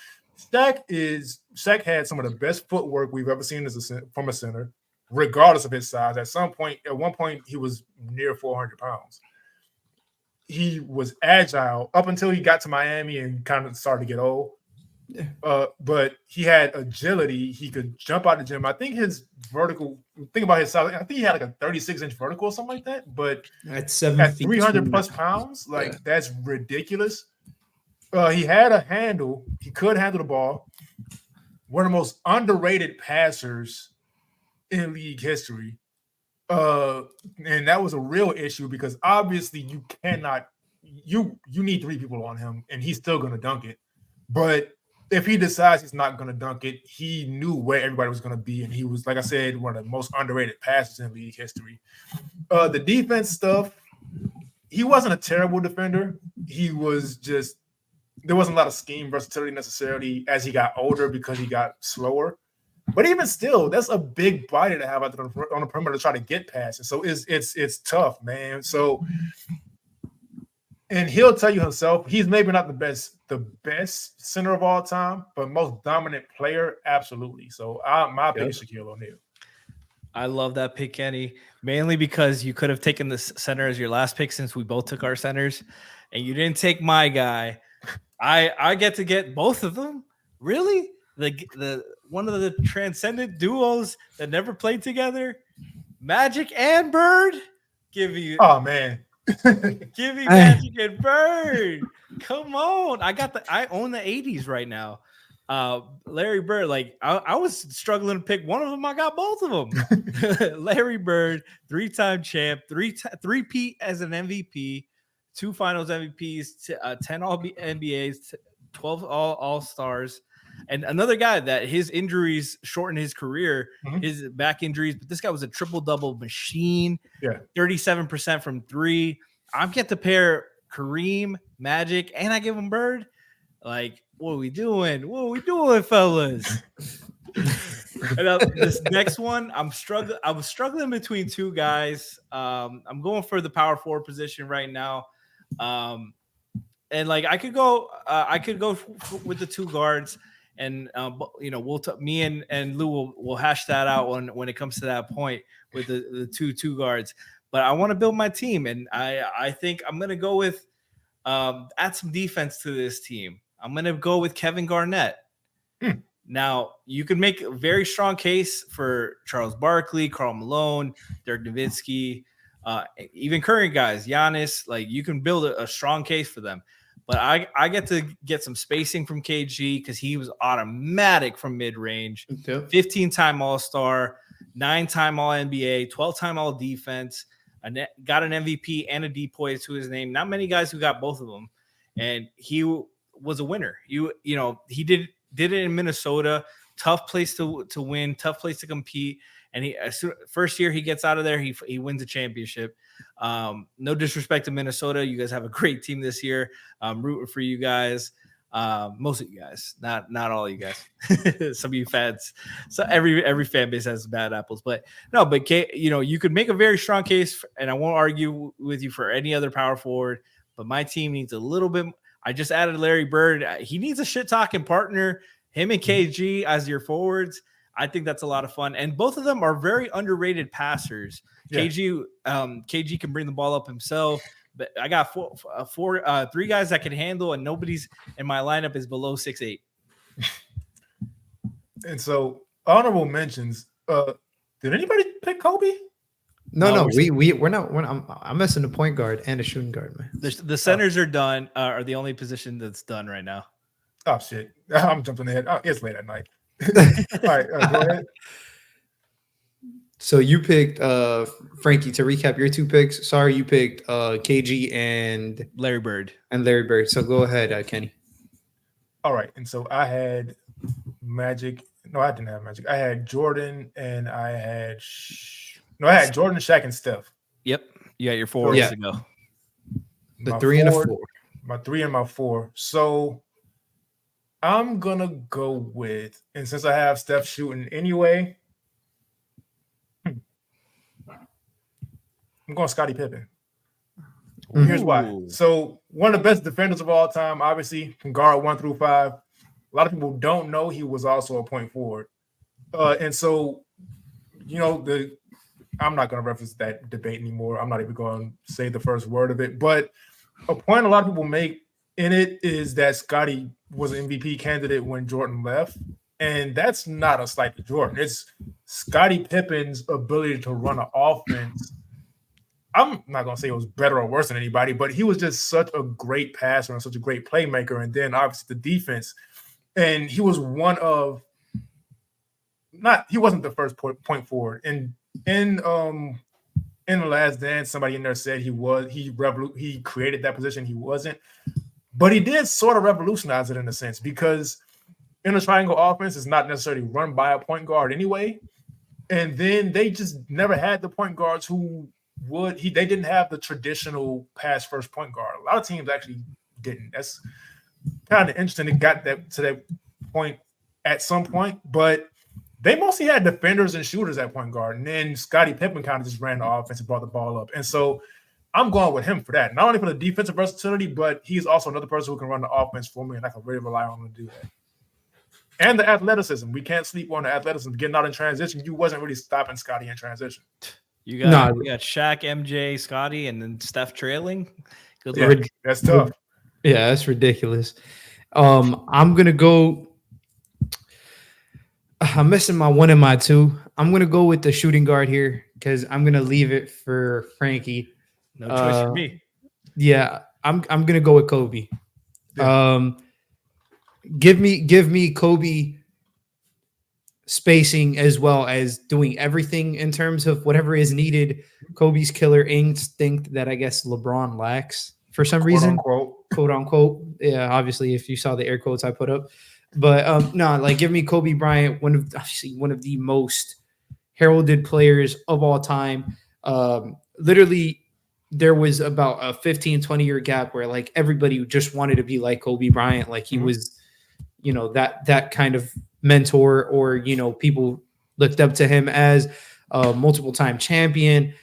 Shaq had some of the best footwork we've ever seen from a center, regardless of his size. At one point, he was near 400 pounds. He was agile up until he got to Miami and kind of started to get old. But he had agility. He could jump out of the gym. I think his vertical, think about his size, I think he had like a 36-inch vertical or something like that. But at 300 plus pounds, that's ridiculous. He had a handle. He could handle the ball. One of the most underrated passers in league history. And that was a real issue because obviously you cannot, you need 3 people on him and he's still going to dunk it. But if he decides he's not going to dunk it, he knew where everybody was going to be. And he was, like I said, one of the most underrated passers in league history. The defense stuff, he wasn't a terrible defender. He was just, there wasn't a lot of scheme versatility necessarily as he got older because he got slower. But even still, that's a big body to have out there on the perimeter to try to get past it. So it's tough, man. So And he'll tell you himself, he's maybe not the best center of all time, but most dominant player, absolutely. So my pick is Shaquille O'Neal. I love that pick, Kenny, mainly because you could have taken the center as your last pick since we both took our centers, and you didn't take my guy. I get to get both of them. Really? The one of the transcendent duos that never played together, Magic and Bird. Oh man. Give me Magic and Bird. Come on. I own the 80s right now. Larry Bird, like I was struggling to pick one of them. I got both of them. Larry Bird, 3-time champ, three-peat as an MVP, 2 finals MVPs, 10 all NBAs, 12 all stars. And another guy that his injuries shortened his career, his back injuries, but this guy was a triple-double machine. Yeah. 37% from 3. I get to pair Kareem, Magic, and I give him Bird. Like, what are we doing? What are we doing, fellas? And this next one, I was struggling between 2 guys. I'm going for the power forward position right now. And like I could go with the 2 guards, and me and Lou will hash that out when it comes to that point with the two guards. But I want to build my team, and I think I'm gonna go with add some defense to this team. I'm gonna go with Kevin Garnett. Now you can make a very strong case for Charles Barkley, Karl Malone, Dirk Nowitzki, even current guys, Giannis. Like you can build a strong case for them. But I get to get some spacing from KG because he was automatic from mid-range. 15-time All-Star, 9-time All-NBA, 12-time All-Defense. Got an MVP and a DPOY to his name. Not many guys who got both of them. And he was a winner. He did it in Minnesota. Tough place to win, tough place to compete. And first year he gets out of there, he wins a championship. No disrespect to Minnesota. You guys have a great team this year. I'm rooting for you guys. Most of you guys, not all you guys. Some of you fans. So every fan base has bad apples. But you could make a very strong case, and I won't argue with you for any other power forward. But my team needs a little bit. I just added Larry Bird. He needs a shit talking partner. Him and KG as your forwards. I think that's a lot of fun. And both of them are very underrated passers. Yeah. KG can bring the ball up himself. But I got 3 guys that can handle, and nobody's in my lineup is below 6'8". And so honorable mentions. Did anybody pick Kobe? No, we're not. I'm missing the point guard and a shooting guard, man. The centers are done. Are the only position that's done right now. Oh shit! I'm jumping ahead. It's late at night. All right, go ahead. So you picked Frankie. To recap your 2 picks. Sorry, you picked KG and Larry Bird. So go ahead, Kenny. All right, and so I had Magic. No, I didn't have Magic. I had Jordan, and I had Jordan, Shaq, and Steph. Yep, you got your 4 to go. The 3 and a 4. My 3 and my 4. So I'm gonna go with, and since I have Steph shooting anyway, I'm going Scottie Pippen. Here's why. So one of the best defenders of all time, obviously, can guard 1 through 5. A lot of people don't know he was also a point forward. And so, I'm not going to reference that debate anymore. I'm not even going to say the first word of it. But a point a lot of people make in it is that Scottie was an MVP candidate when Jordan left. And that's not a slight to Jordan. It's Scottie Pippen's ability to run an offense. I'm not going to say it was better or worse than anybody, but he was just such a great passer and such a great playmaker. And then obviously the defense. And he was he wasn't the first point forward. And in The Last Dance, somebody in there said he created that position. He wasn't. But he did sort of revolutionize it in a sense, because in a triangle offense, it's not necessarily run by a point guard anyway. And then they just never had the point guards who they didn't have the traditional pass first point guard. A lot of teams actually didn't. That's kind of interesting. It got to that point at some point, but they mostly had defenders and shooters at point guard. And then Scottie Pippen kind of just ran the offense and brought the ball up. And so I'm going with him for that. Not only for the defensive versatility, but he's also another person who can run the offense for me, and I can really rely on him to do that. And the athleticism. We can't sleep on the athleticism. Getting out in transition, you wasn't really stopping Scotty in transition. You got Shaq, MJ, Scotty, and then Steph trailing. Good luck. That's tough. Yeah, that's ridiculous. I'm gonna go. I'm missing my 1 and my 2. I'm gonna go with the shooting guard here because I'm gonna leave it for Frankie. No choice for me. Yeah, I'm gonna go with Kobe. Yeah. Give me Kobe spacing as well as doing everything in terms of whatever is needed. Kobe's killer instinct that I guess LeBron lacks for some reason. Quote unquote. Yeah, obviously, if you saw the air quotes I put up. But no, like give me Kobe Bryant, one of the most heralded players of all time. Literally, there was about a 15, 20-year gap where like everybody just wanted to be like Kobe Bryant. Like he was, that kind of mentor, or, people looked up to him as a multiple-time champion,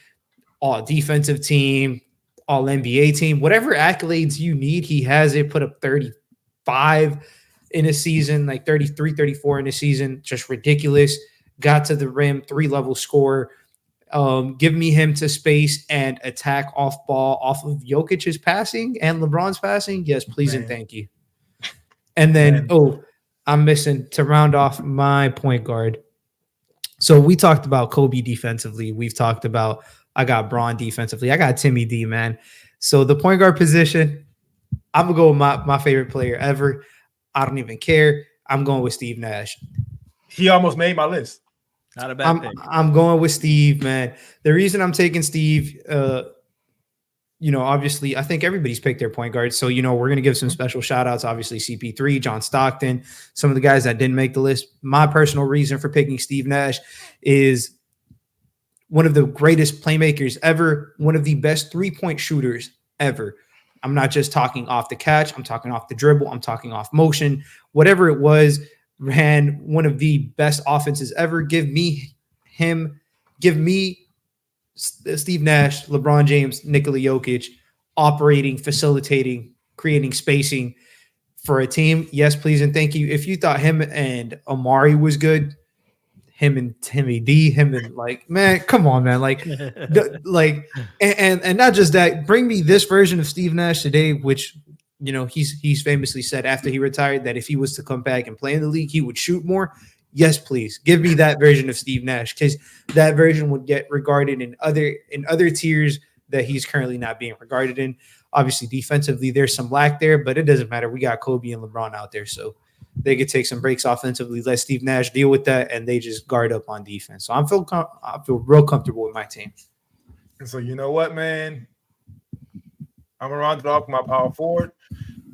all defensive team, all NBA team, whatever accolades you need, he has it. Put up 35 in a season, like 33, 34 in a season, just ridiculous. Got to the rim, 3-level score. Give me him to space and attack off ball off of Jokic's passing and LeBron's passing. Yes, please and thank you. And then, I'm missing to round off my point guard. So we talked about Kobe defensively. We've talked about, I got Braun defensively. I got Timmy D, man. So the point guard position, I'm going to go with my favorite player ever. I don't even care. I'm going with Steve Nash. He almost made my list. Not a bad pick. I'm going with Steve, man. The reason I'm taking Steve, obviously, I think everybody's picked their point guard. So, we're going to give some special shout outs. Obviously, CP3, John Stockton, some of the guys that didn't make the list. My personal reason for picking Steve Nash is one of the greatest playmakers ever, one of the best 3-point shooters ever. I'm not just talking off the catch. I'm talking off the dribble. I'm talking off motion. Whatever it was, ran one of the best offenses ever. Give me him. Give me Steve Nash, LeBron James, Nikola Jokic, operating, facilitating, creating spacing for a team. Yes, please and thank you. If you thought him and Amari was good, him and Timmy D, him and man, come on, man. And not just that, bring me this version of Steve Nash today, which, he's famously said after he retired that if he was to come back and play in the league, he would shoot more. Yes, please give me that version of Steve Nash, because that version would get regarded in other tiers that he's currently not being regarded in. Obviously, defensively, there's some lack there, but it doesn't matter. We got Kobe and LeBron out there, so they could take some breaks offensively, let Steve Nash deal with that, and they just guard up on defense. So I feel real comfortable with my team. And so you know what, man? I'm gonna round it off with my power forward.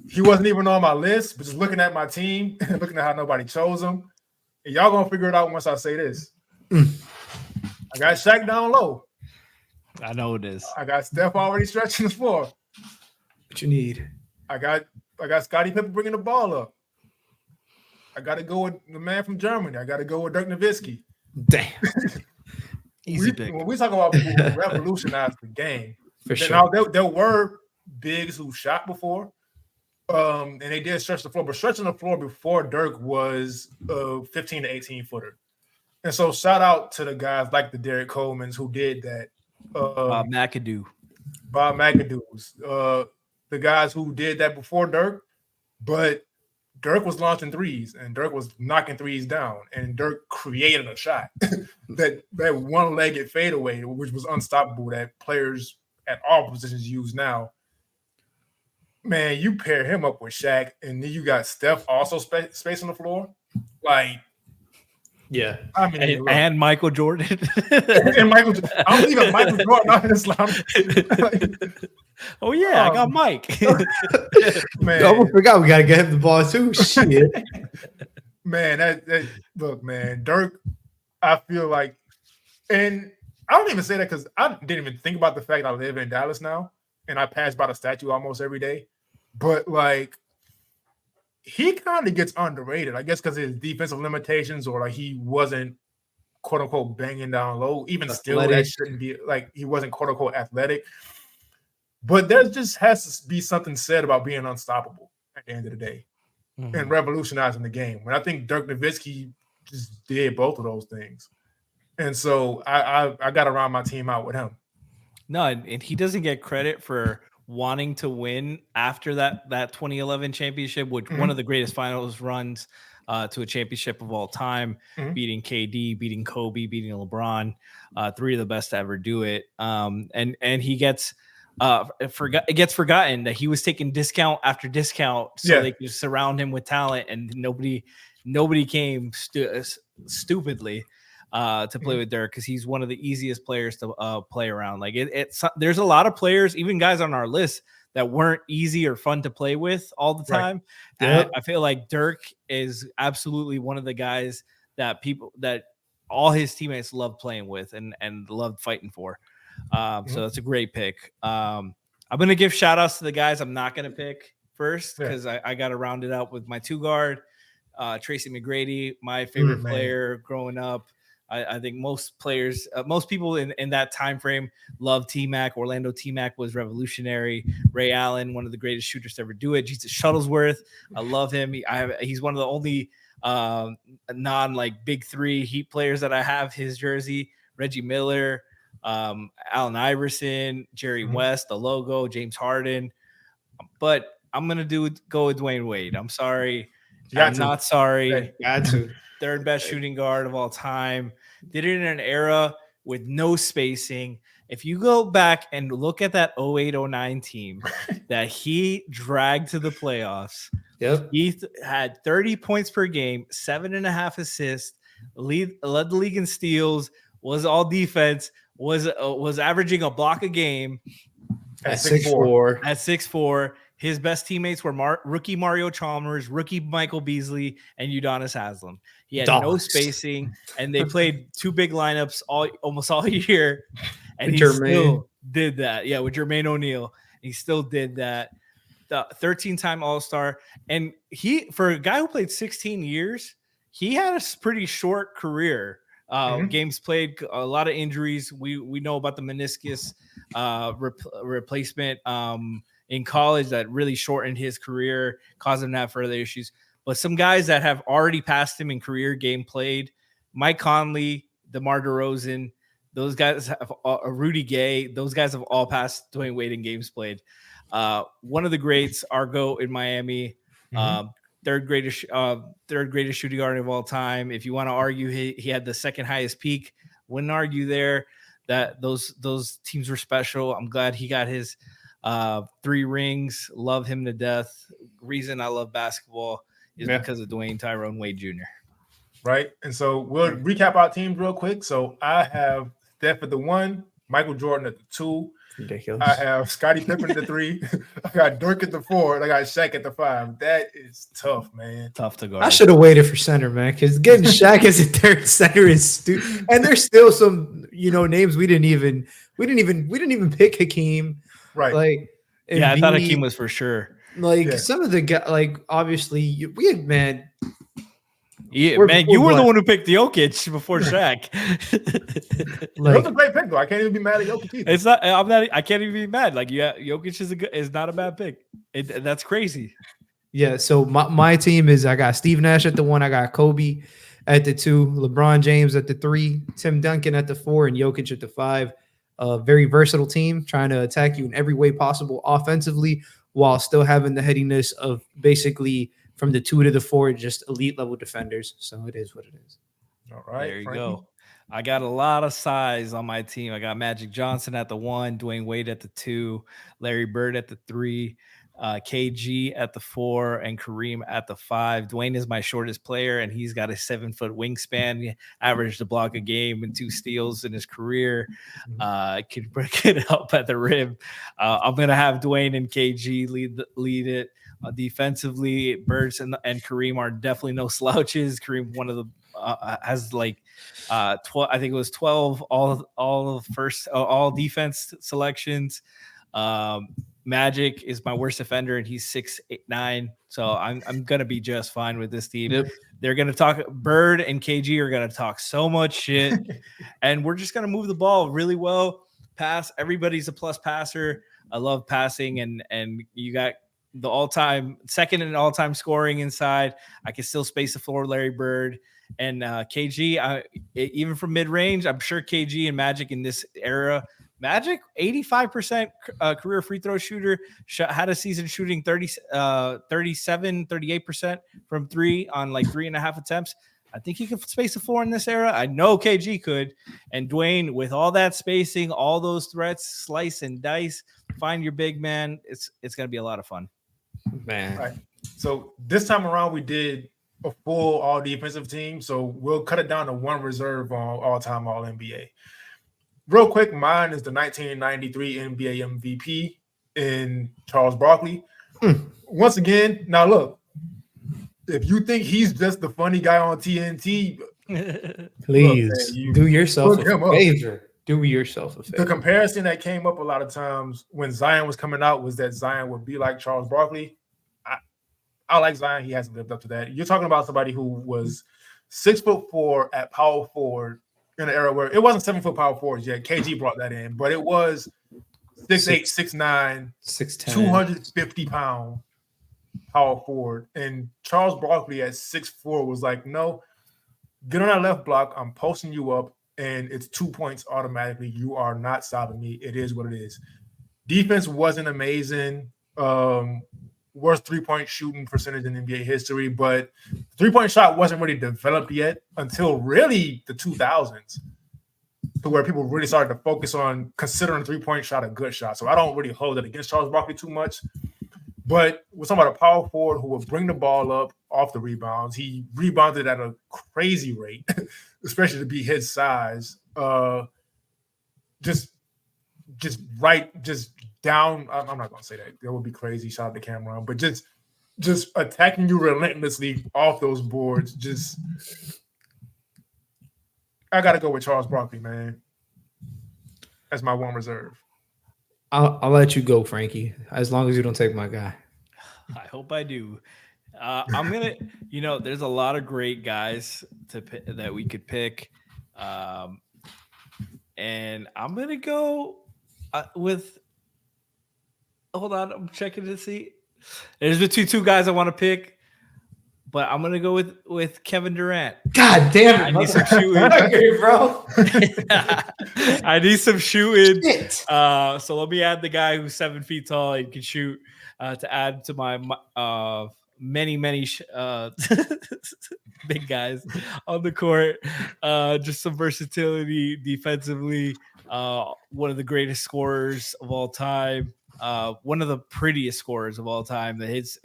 He wasn't even on my list, but just looking at my team, looking at how nobody chose him, and y'all gonna figure it out once I say this. I got Shaq down low. I know it is. I got Steph already stretching the floor. What you need? I got Scottie Pippen bringing the ball up. I got to go with the man from Germany. I got to go with Dirk Nowitzki. Damn. Easy pick. When we talk about people who revolutionized the game, for sure. Now, there were bigs who shot before, and they did stretch the floor. But stretching the floor before Dirk was a 15 to 18 footer. And so shout out to the guys like the Derek Colemans who did that. Bob McAdoo. The guys who did that before Dirk, but Dirk was launching threes and Dirk was knocking threes down, and Dirk created a shot that one-legged fadeaway, which was unstoppable, that players at all positions use now. Man, you pair him up with Shaq, and then you got Steph also space on the floor. Yeah. I mean, and Michael Jordan. And Michael, I don't even Michael Jordan out in this line. Oh yeah, I got Mike. Man, I almost forgot we gotta get him the ball too. Shit. Man, that look, man, Dirk, I feel like, and I don't even say that because I didn't even think about the fact I live in Dallas now and I pass by the statue almost every day. But he kind of gets underrated, I guess, because of his defensive limitations, or he wasn't quote unquote banging down low. Even athletic. Still, that shouldn't be he wasn't quote unquote athletic. But there just has to be something said about being unstoppable at the end of the day and revolutionizing the game. And I think Dirk Nowitzki just did both of those things. And so I got to round my team out with him. No, and he doesn't get credit for wanting to win after that 2011 championship, which one of the greatest finals runs to a championship of all time, beating KD, beating Kobe, beating LeBron, three of the best to ever do it. And he gets it gets forgotten that he was taking discount after discount so they could surround him with talent, and nobody came stupidly to play with Dirk, because he's one of the easiest players to play around. Like there's a lot of players, even guys on our list, that weren't easy or fun to play with all the time. Right. And I feel like Dirk is absolutely one of the guys that all his teammates love playing with and loved fighting for. So that's a great pick. I'm going to give shout outs to the guys I'm not going to pick first, because I got to round it out with my 2 guard, Tracy McGrady, my favorite player growing up. I think most players, most people in that time frame love T-Mac. Orlando T-Mac was revolutionary. Ray Allen, one of the greatest shooters to ever do it. Jesus Shuttlesworth, I love him. He's one of the only non big 3 Heat players that I have his jersey. Reggie Miller, Allen Iverson, Jerry West, the logo, James Harden. But I'm gonna go with Dwayne Wade. I'm sorry. I'm not sorry. Got to. Third best shooting guard of all time. Did it in an era with no spacing. If you go back and look at that 08-09 team that he dragged to the playoffs, he had 30 points per game, 7.5 assists, led the league in steals, was all defense, was averaging a block a game at 6'4". At 6'4". His best teammates were rookie Mario Chalmers, rookie Michael Beasley, and Udonis Haslem. He had no spacing, and they played 2 big lineups almost all year, and he still did that. Yeah, with Jermaine O'Neal. He still did that. The 13-time All-Star. And for a guy who played 16 years, he had a pretty short career. Games played, a lot of injuries. We know about the meniscus replacement in college that really shortened his career, caused him to have further issues. But some guys that have already passed him in career game played, Mike Conley, DeMar DeRozan, those guys have Rudy Gay, those guys have all passed Dwayne Wade in games played. One of the greats, Argo in Miami, third greatest shooting guard of all time. If you want to argue he had the second highest peak, wouldn't argue there that those teams were special. I'm glad he got his 3 rings. Love him to death. Reason I love basketball is because of Dwayne Tyrone Wade Jr. Right. And so we'll recap our teams real quick. So I have Steph at the 1, Michael Jordan at the 2. Ridiculous. I have Scottie Pippen at the 3. I got Dirk at the 4, and I got Shaq at the 5. That is tough, man. Tough to guard. I should have waited for center, man, because getting Shaq as a third center is stupid. And there's still some, names we didn't even pick Hakeem. Right. Like, I thought Hakeem was for sure. Like some of the guys, like obviously we had man. Yeah, man, you were the one who picked Jokic before Shaq. That was a great pick, though. I can't even be mad at Jokic either. It's not. I can't even be mad. Like, Jokic is not a bad pick. That's crazy. Yeah. So my team is, I got Steve Nash at the 1, I got Kobe at the 2, LeBron James at the 3, Tim Duncan at the 4, and Jokic at the 5. A very versatile team, trying to attack you in every way possible offensively, while still having the headiness of basically from the 2 to the 4, just elite level defenders. So it is what it is. All right. There you go. I got a lot of size on my team. I got Magic Johnson at the 1, Dwayne Wade at the 2, Larry Bird at the 3, KG at the 4, and Kareem at the 5. Dwayne is my shortest player, and he's got a 7-foot wingspan. He averaged a block a game and 2 steals in his career. Could help at the rim. I'm gonna have Dwayne and KG lead it defensively. Birds and Kareem are definitely no slouches. Kareem, one of the has like 12. I think it was 12 all defense selections. Magic is my worst defender, and he's 6'9". So I'm gonna be just fine with this team. Yep. They're gonna talk. Bird and KG are gonna talk so much shit, and we're just gonna move the ball really well. Pass. Everybody's a plus passer. I love passing, and you got the all-time second in all-time scoring inside. I can still space the floor, Larry Bird and KG. Even from mid-range, I'm sure KG and Magic in this era. Magic, 85% career free throw shooter, had a season shooting 38% from three on like 3.5 attempts. I think he could space the floor in this era. I know KG could. And Dwayne, with all that spacing, all those threats, slice and dice, find your big man. It's going to be a lot of fun. Man. All right. So this time around, we did a full all defensive team. So we'll cut it down to one reserve on all-time All-NBA. Real quick, mine is the 1993 NBA MVP in Charles Barkley. Once again, now look, if you think he's just the funny guy on TNT, please do yourself a favor. Do yourself a favor. The comparison that came up a lot of times when Zion was coming out was that Zion would be like Charles Barkley. I like Zion. He hasn't lived up to that. You're talking about somebody who was 6'4" at power forward in an era where it wasn't 7-foot power forwards yet. KG brought that in, but it was 6'8", 6'9", 6'10", 250-pound power forward. And Charles Barkley at 6'4" was like, no, get on that left block. I'm posting you up, and it's 2 points automatically. You are not stopping me. It is what it is. Defense wasn't amazing. Worst three-point shooting percentage in NBA history, but the three-point shot wasn't really developed yet until really the 2000s, to where people really started to focus on considering three-point shot a good shot. So I don't really hold it against Charles Barkley too much. But we're talking about a power forward who would bring the ball up off the rebounds. He rebounded at a crazy rate, especially to be his size. Just down. I'm not gonna say that. That would be crazy. Shout out to Cameron, but just attacking you relentlessly off those boards. I gotta go with Charles Barkley, man. That's my one reserve. I'll let you go, Frankie, as long as you don't take my guy. I hope I do. I'm gonna. There's a lot of great guys that we could pick, and I'm gonna go with. Hold on, I'm checking to see. There's the two guys I want to pick, but I'm gonna go with Kevin Durant. God damn it! I need some shooting, bro. I need some shooting. So let me add the guy who's 7 feet tall and can shoot to add to my many big guys on the court. Just some versatility defensively. One of the greatest scorers of all time. One of the prettiest scorers of all time. His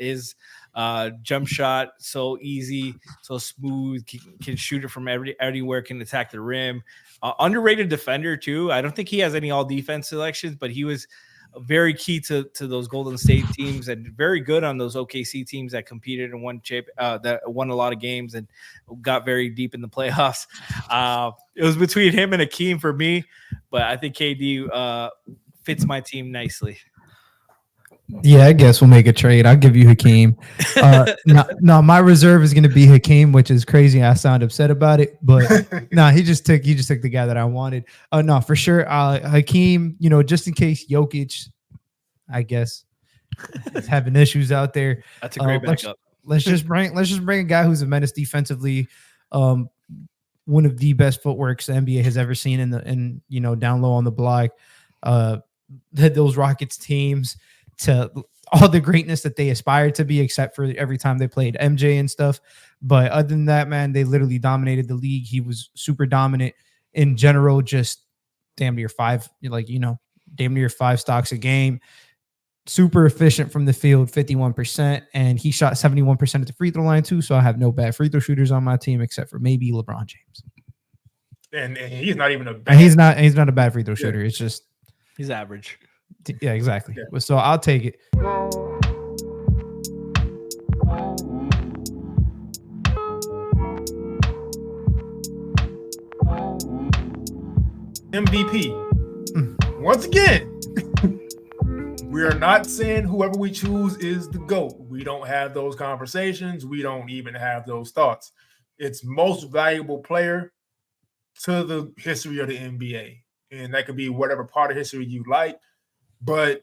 jump shot so easy, so smooth, can shoot it from anywhere, can attack the rim. Underrated defender too. I don't think he has any all defense selections, but he was very key to those Golden State teams and very good on those OKC teams that competed and that won a lot of games and got very deep in the playoffs. It was between him and Hakeem for me, but I think KD fits my team nicely. Yeah, I guess we'll make a trade. I'll give you Hakeem. No, my reserve is going to be Hakeem, which is crazy. I sound upset about it, but no, he just took the guy that I wanted. No, for sure, Hakeem. Just in case Jokic, I guess, is having issues out there. That's a great backup. Let's just bring a guy who's a menace defensively. One of the best footworks the NBA has ever seen in down low on the block. Those Rockets teams, to all the greatness that they aspired to be, except for every time they played MJ and stuff. But other than that, man, they literally dominated the league. He was super dominant in general, just damn near 5 stocks a game. Super efficient from the field, 51%. And he shot 71% at the free throw line too. So I have no bad free throw shooters on my team, except for maybe LeBron James. And he's not even he's not a bad free throw shooter. It's just he's average. Yeah, exactly. Yeah. So I'll take it. MVP. Once again, we are not saying whoever we choose is the GOAT. We don't have those conversations. We don't even have those thoughts. It's most valuable player to the history of the NBA. And that could be whatever part of history you like. But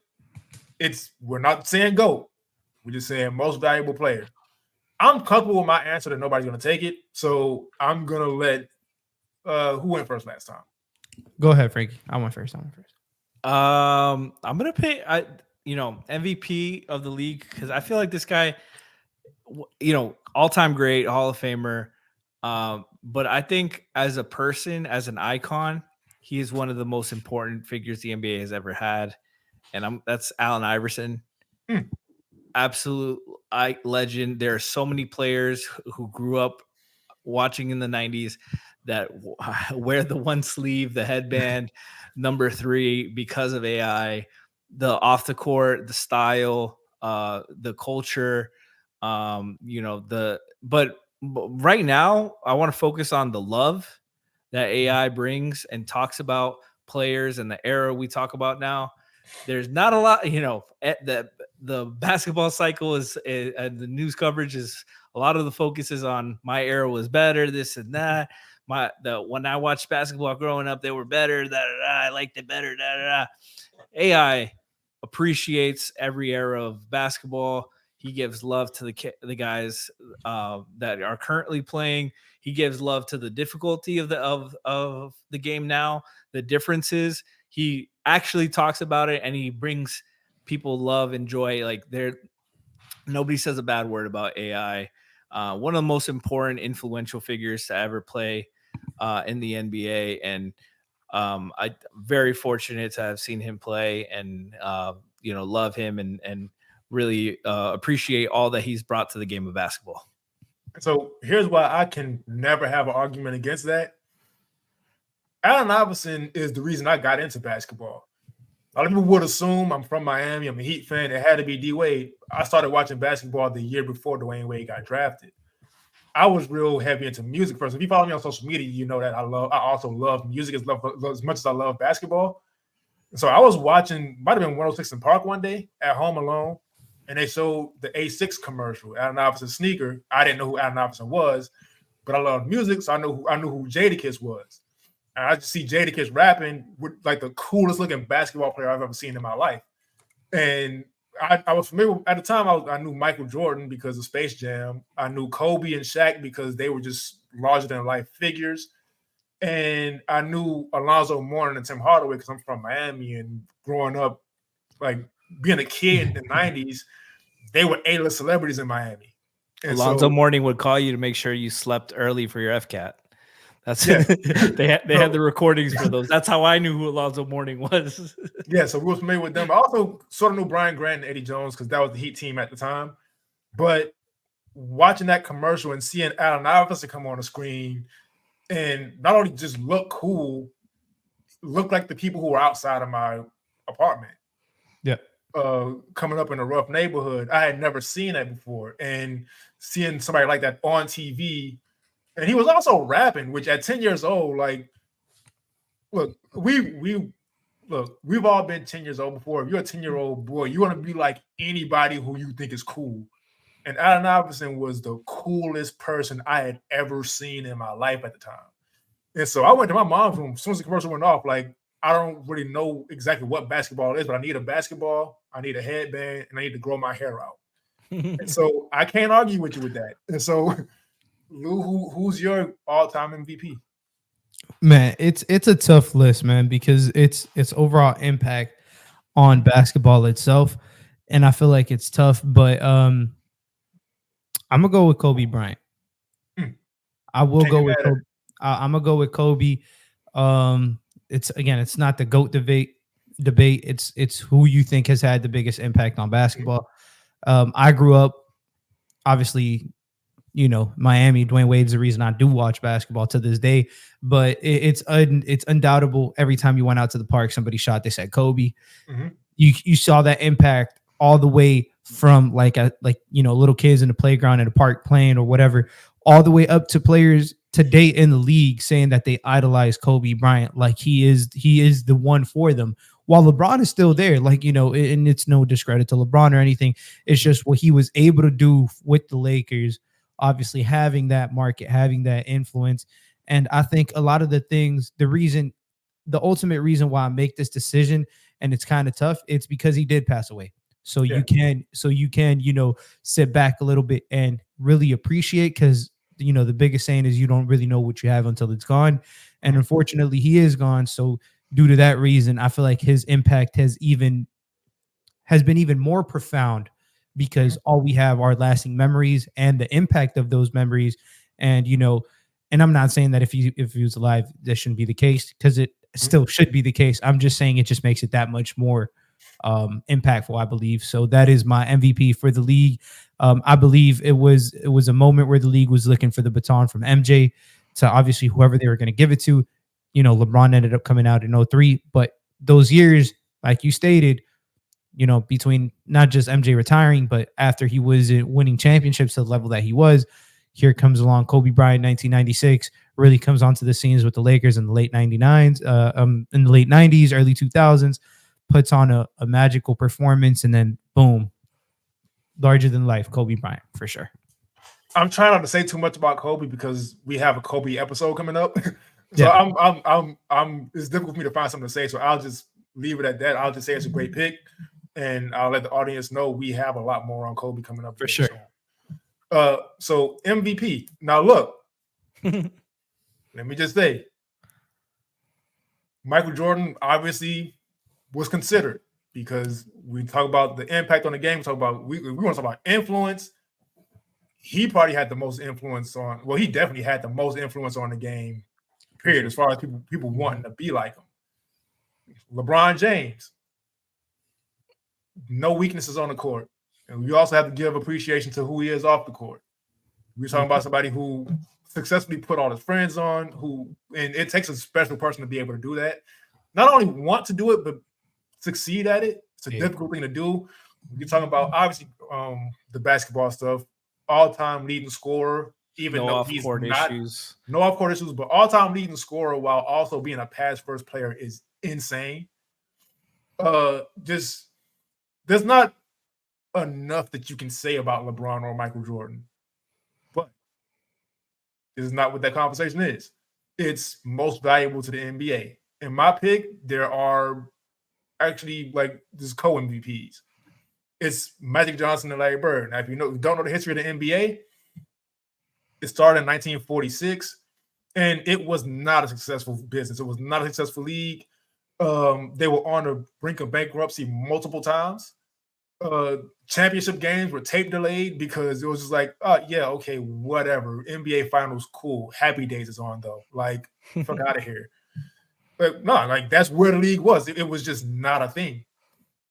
we're not saying GOAT. We're just saying most valuable player. I'm comfortable with my answer that nobody's gonna take it. So I'm gonna let who went first last time? Go ahead, Frankie. I went first. I'm gonna pay MVP of the league because I feel like this guy, all-time great, Hall of Famer. But I think as a person, as an icon, he is one of the most important figures the NBA has ever had, and that's Allen Iverson. Absolute legend. There are so many players who grew up watching in the 90s that wear the one sleeve, the headband, number 3 because of AI, the off the court, the style, the culture, but right now I want to focus on the love that AI brings and talks about players and the era we talk about now. There's not a lot, the basketball cycle is and the news coverage is a lot of the focus is on my era was better, this and that. When I watched basketball growing up, they were better. I liked it better. AI appreciates every era of basketball. He gives love to the guys that are currently playing. He gives love to the difficulty of the game now, the differences. He actually talks about it, and he brings people love and joy. Like nobody says a bad word about AI. One of the most important, influential figures to ever play in the NBA, and I'm very fortunate to have seen him play and love him and really appreciate all that he's brought to the game of basketball. So here's why I can never have an argument against that. Allen Iverson is the reason I got into basketball. A lot of people would assume I'm from Miami, I'm a Heat fan. It had to be D Wade. I started watching basketball the year before Dwayne Wade got drafted. I was real heavy into music first. If you follow me on social media, you know that I also love music as much as I love basketball. So I was watching, might have been 106 in Park one day at home alone, and they showed the A6 commercial, Allen Iverson sneaker. I didn't know who Allen Iverson was, but I loved music, so I knew who Jadakiss was. And I just see Jadakiss rapping with like the coolest looking basketball player I've ever seen in my life. And I was familiar at the time. I knew Michael Jordan because of Space Jam. I knew Kobe and Shaq because they were just larger than life figures. And I knew Alonzo Mourning and Tim Hardaway because I'm from Miami, and growing up, like being a kid in the 90s, they were A-list celebrities in Miami. And Alonzo Mourning would call you to make sure you slept early for your FCAT. That's they had the recordings for those. That's how I knew who Alonzo Mourning was. Yeah, so we were familiar with them. I also sort of knew Brian Grant and Eddie Jones because that was the Heat team at the time. But watching that commercial and seeing Allen Iverson come on the screen and not only just look cool, look like the people who were outside of my apartment. Yeah. Coming up in a rough neighborhood. I had never seen that before. And seeing somebody like that on TV. And he was also rapping, which at 10 years old, like, look, we've all been 10 years old before. If you're a 10-year-old boy, you want to be like anybody who you think is cool. And Allen Iverson was the coolest person I had ever seen in my life at the time. And so I went to my mom's room as soon as the commercial went off. Like, I don't really know exactly what basketball is, but I need a basketball, I need a headband, and I need to grow my hair out. And so I can't argue with you with that. And so Lou, who's your all-time MVP? Man, it's a tough list, man, because it's overall impact on basketball itself, and I feel like it's tough. But I'm gonna go with Kobe Bryant. I will go with Kobe. I'm gonna go with Kobe. It's not the GOAT debate. It's who you think has had the biggest impact on basketball. I grew up, obviously, Miami. Dwayne Wade's the reason I do watch basketball to this day. But it's undoubtable. Every time you went out to the park, somebody shot, they said Kobe. Mm-hmm. You saw that impact all the way from little kids in the playground in the park playing or whatever, all the way up to players today in the league saying that they idolize Kobe Bryant, like he is the one for them. While LeBron is still there, and it's no discredit to LeBron or anything. It's just what he was able to do with the Lakers, obviously having that market, having that influence. And I think a lot of the things, the ultimate reason why I make this decision, and it's kind of tough, it's because he did pass away. So Yeah. you can, sit back a little bit and really appreciate, because the biggest saying is you don't really know what you have until it's gone. And unfortunately he is gone. So due to that reason, I feel like his impact has been even more profound, because all we have are lasting memories and the impact of those memories. And and I'm not saying that if he was alive, this shouldn't be the case, because it still should be the case. I'm just saying it just makes it that much more impactful, I believe. So that is my MVP for the league. I believe it was a moment where the league was looking for the baton from MJ to obviously whoever they were going to give it to. LeBron ended up coming out in 03, but those years, like you stated, between not just MJ retiring, but after he was winning championships to the level that he was, here comes along Kobe Bryant, 1996, really comes onto the scenes with the Lakers in the late 99s, in the late 90s, early 2000s, puts on a magical performance, and then boom, larger than life, Kobe Bryant, for sure. I'm trying not to say too much about Kobe because we have a Kobe episode coming up. So Yeah. I'm it's difficult for me to find something to say. So I'll just leave it at that. I'll just say it's a great pick, and I'll let the audience know we have a lot more on Kobe coming up For sure. So MVP. Now look, let me just say, Michael Jordan obviously was considered, because we talk about the impact on the game. We want to talk about influence. He probably had the most influence on. Well, he definitely had the most influence on the game. Period. As far as people wanting to be like him. LeBron James, no weaknesses on the court, and we also have to give appreciation to who he is off the court. We're talking about somebody who successfully put all his friends on, and it takes a special person to be able to do that. Not only want to do it, but succeed at it. It's a difficult thing to do. You're talking about obviously the basketball stuff, all-time leading scorer, even though he's not no off-court issues, but all-time leading scorer while also being a pass-first player is insane. Just there's not enough that you can say about LeBron or Michael Jordan, but this is not what that conversation is. It's most valuable to the NBA. In my pick, there are actually this co-MVPs. It's Magic Johnson and Larry Bird. Now, if you don't know the history of the NBA, it started in 1946, and it was not a successful business. It was not a successful league. They were on the brink of bankruptcy multiple times. Championship games were tape delayed because it was just like, oh yeah, okay, whatever. NBA Finals, cool. Happy Days is on though. Like, fuck out of here. But no, that's where the league was. It was just not a thing.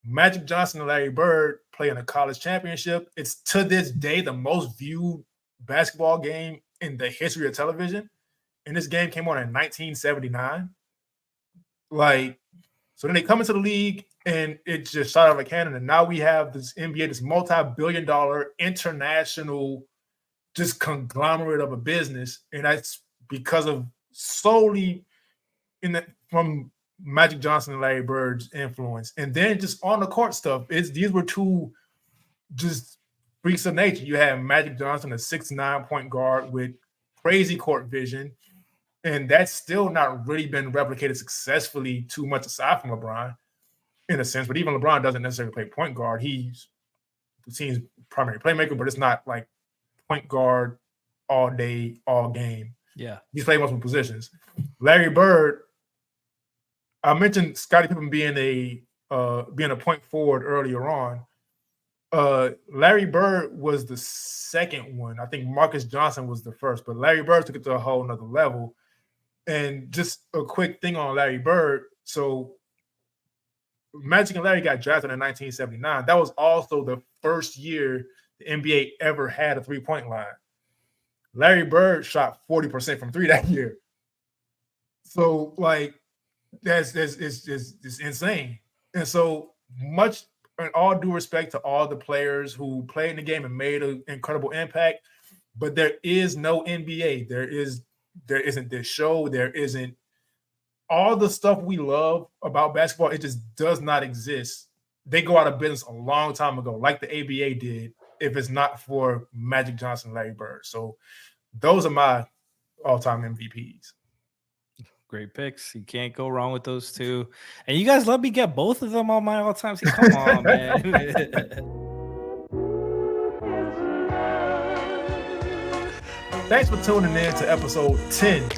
Magic Johnson and Larry Bird playing a college championship. It's to this day the most viewed basketball game in the history of television. And this game came on in 1979. So then they come into the league and it just shot out of a cannon. And now we have this NBA, this multi-billion-dollar international just conglomerate of a business. And that's because of solely from Magic Johnson and Larry Bird's influence. And then just on the court stuff, these were two just freaks of nature. You have Magic Johnson, a 6'9" point guard with crazy court vision. And that's still not really been replicated successfully too much aside from LeBron, in a sense. But even LeBron doesn't necessarily play point guard. He's the team's primary playmaker, but it's not like point guard all day, all game. Yeah. He's played multiple positions. Larry Bird, I mentioned Scottie Pippen being a point forward earlier on. Larry Bird was the second one. I think Marcus Johnson was the first, but Larry Bird took it to a whole nother level. And just a quick thing on Larry Bird. So Magic and Larry got drafted in 1979. That was also the first year the NBA ever had a three-point line. Larry Bird shot 40% from three that year. So that's insane. And so much, in all due respect to all the players who played in the game and made an incredible impact, but there is no NBA. There isn't this show. There isn't all the stuff we love about basketball. It just does not exist. They go out of business a long time ago, like the ABA did, if it's not for Magic Johnson and Larry Bird. So those are my all-time MVPs. Great picks. You can't go wrong with those two. And you guys let me get both of them on my all-time team. Come on, man. Thanks for tuning in to episode 10 of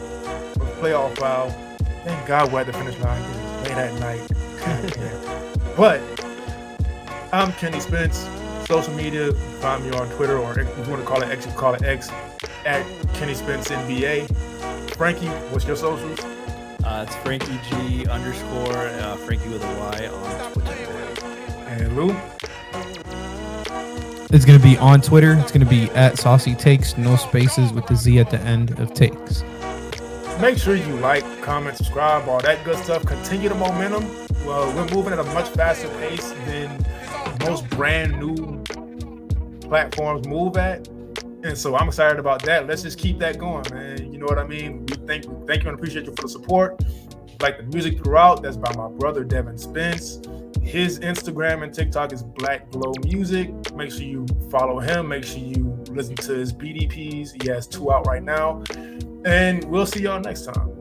Playoff Foul. Thank God we're at the finish line. It's late at night. But I'm Kenny Spence. Social media, find me on Twitter, or if you want to call it X, you call it X, at Kenny Spence NBA. Frankie, what's your socials? It's Frankie G _ Frankie with a Y on Twitter. And Lou? It's going to be on Twitter. It's going to be at Saucy Takes, no spaces with the Z at the end of takes. Make sure you like, comment, subscribe, all that good stuff. Continue the momentum. Well, we're moving at a much faster pace than most brand new platforms move at. And so I'm excited about that. Let's just keep that going, man. You know what I mean? We thank you and appreciate you for the support. Like the music throughout, that's by my brother, Devin Spence. His Instagram and TikTok is BlackGlowMusic. Make sure you follow him. Make sure you listen to his BDPs. He has 2 out right now. And we'll see y'all next time.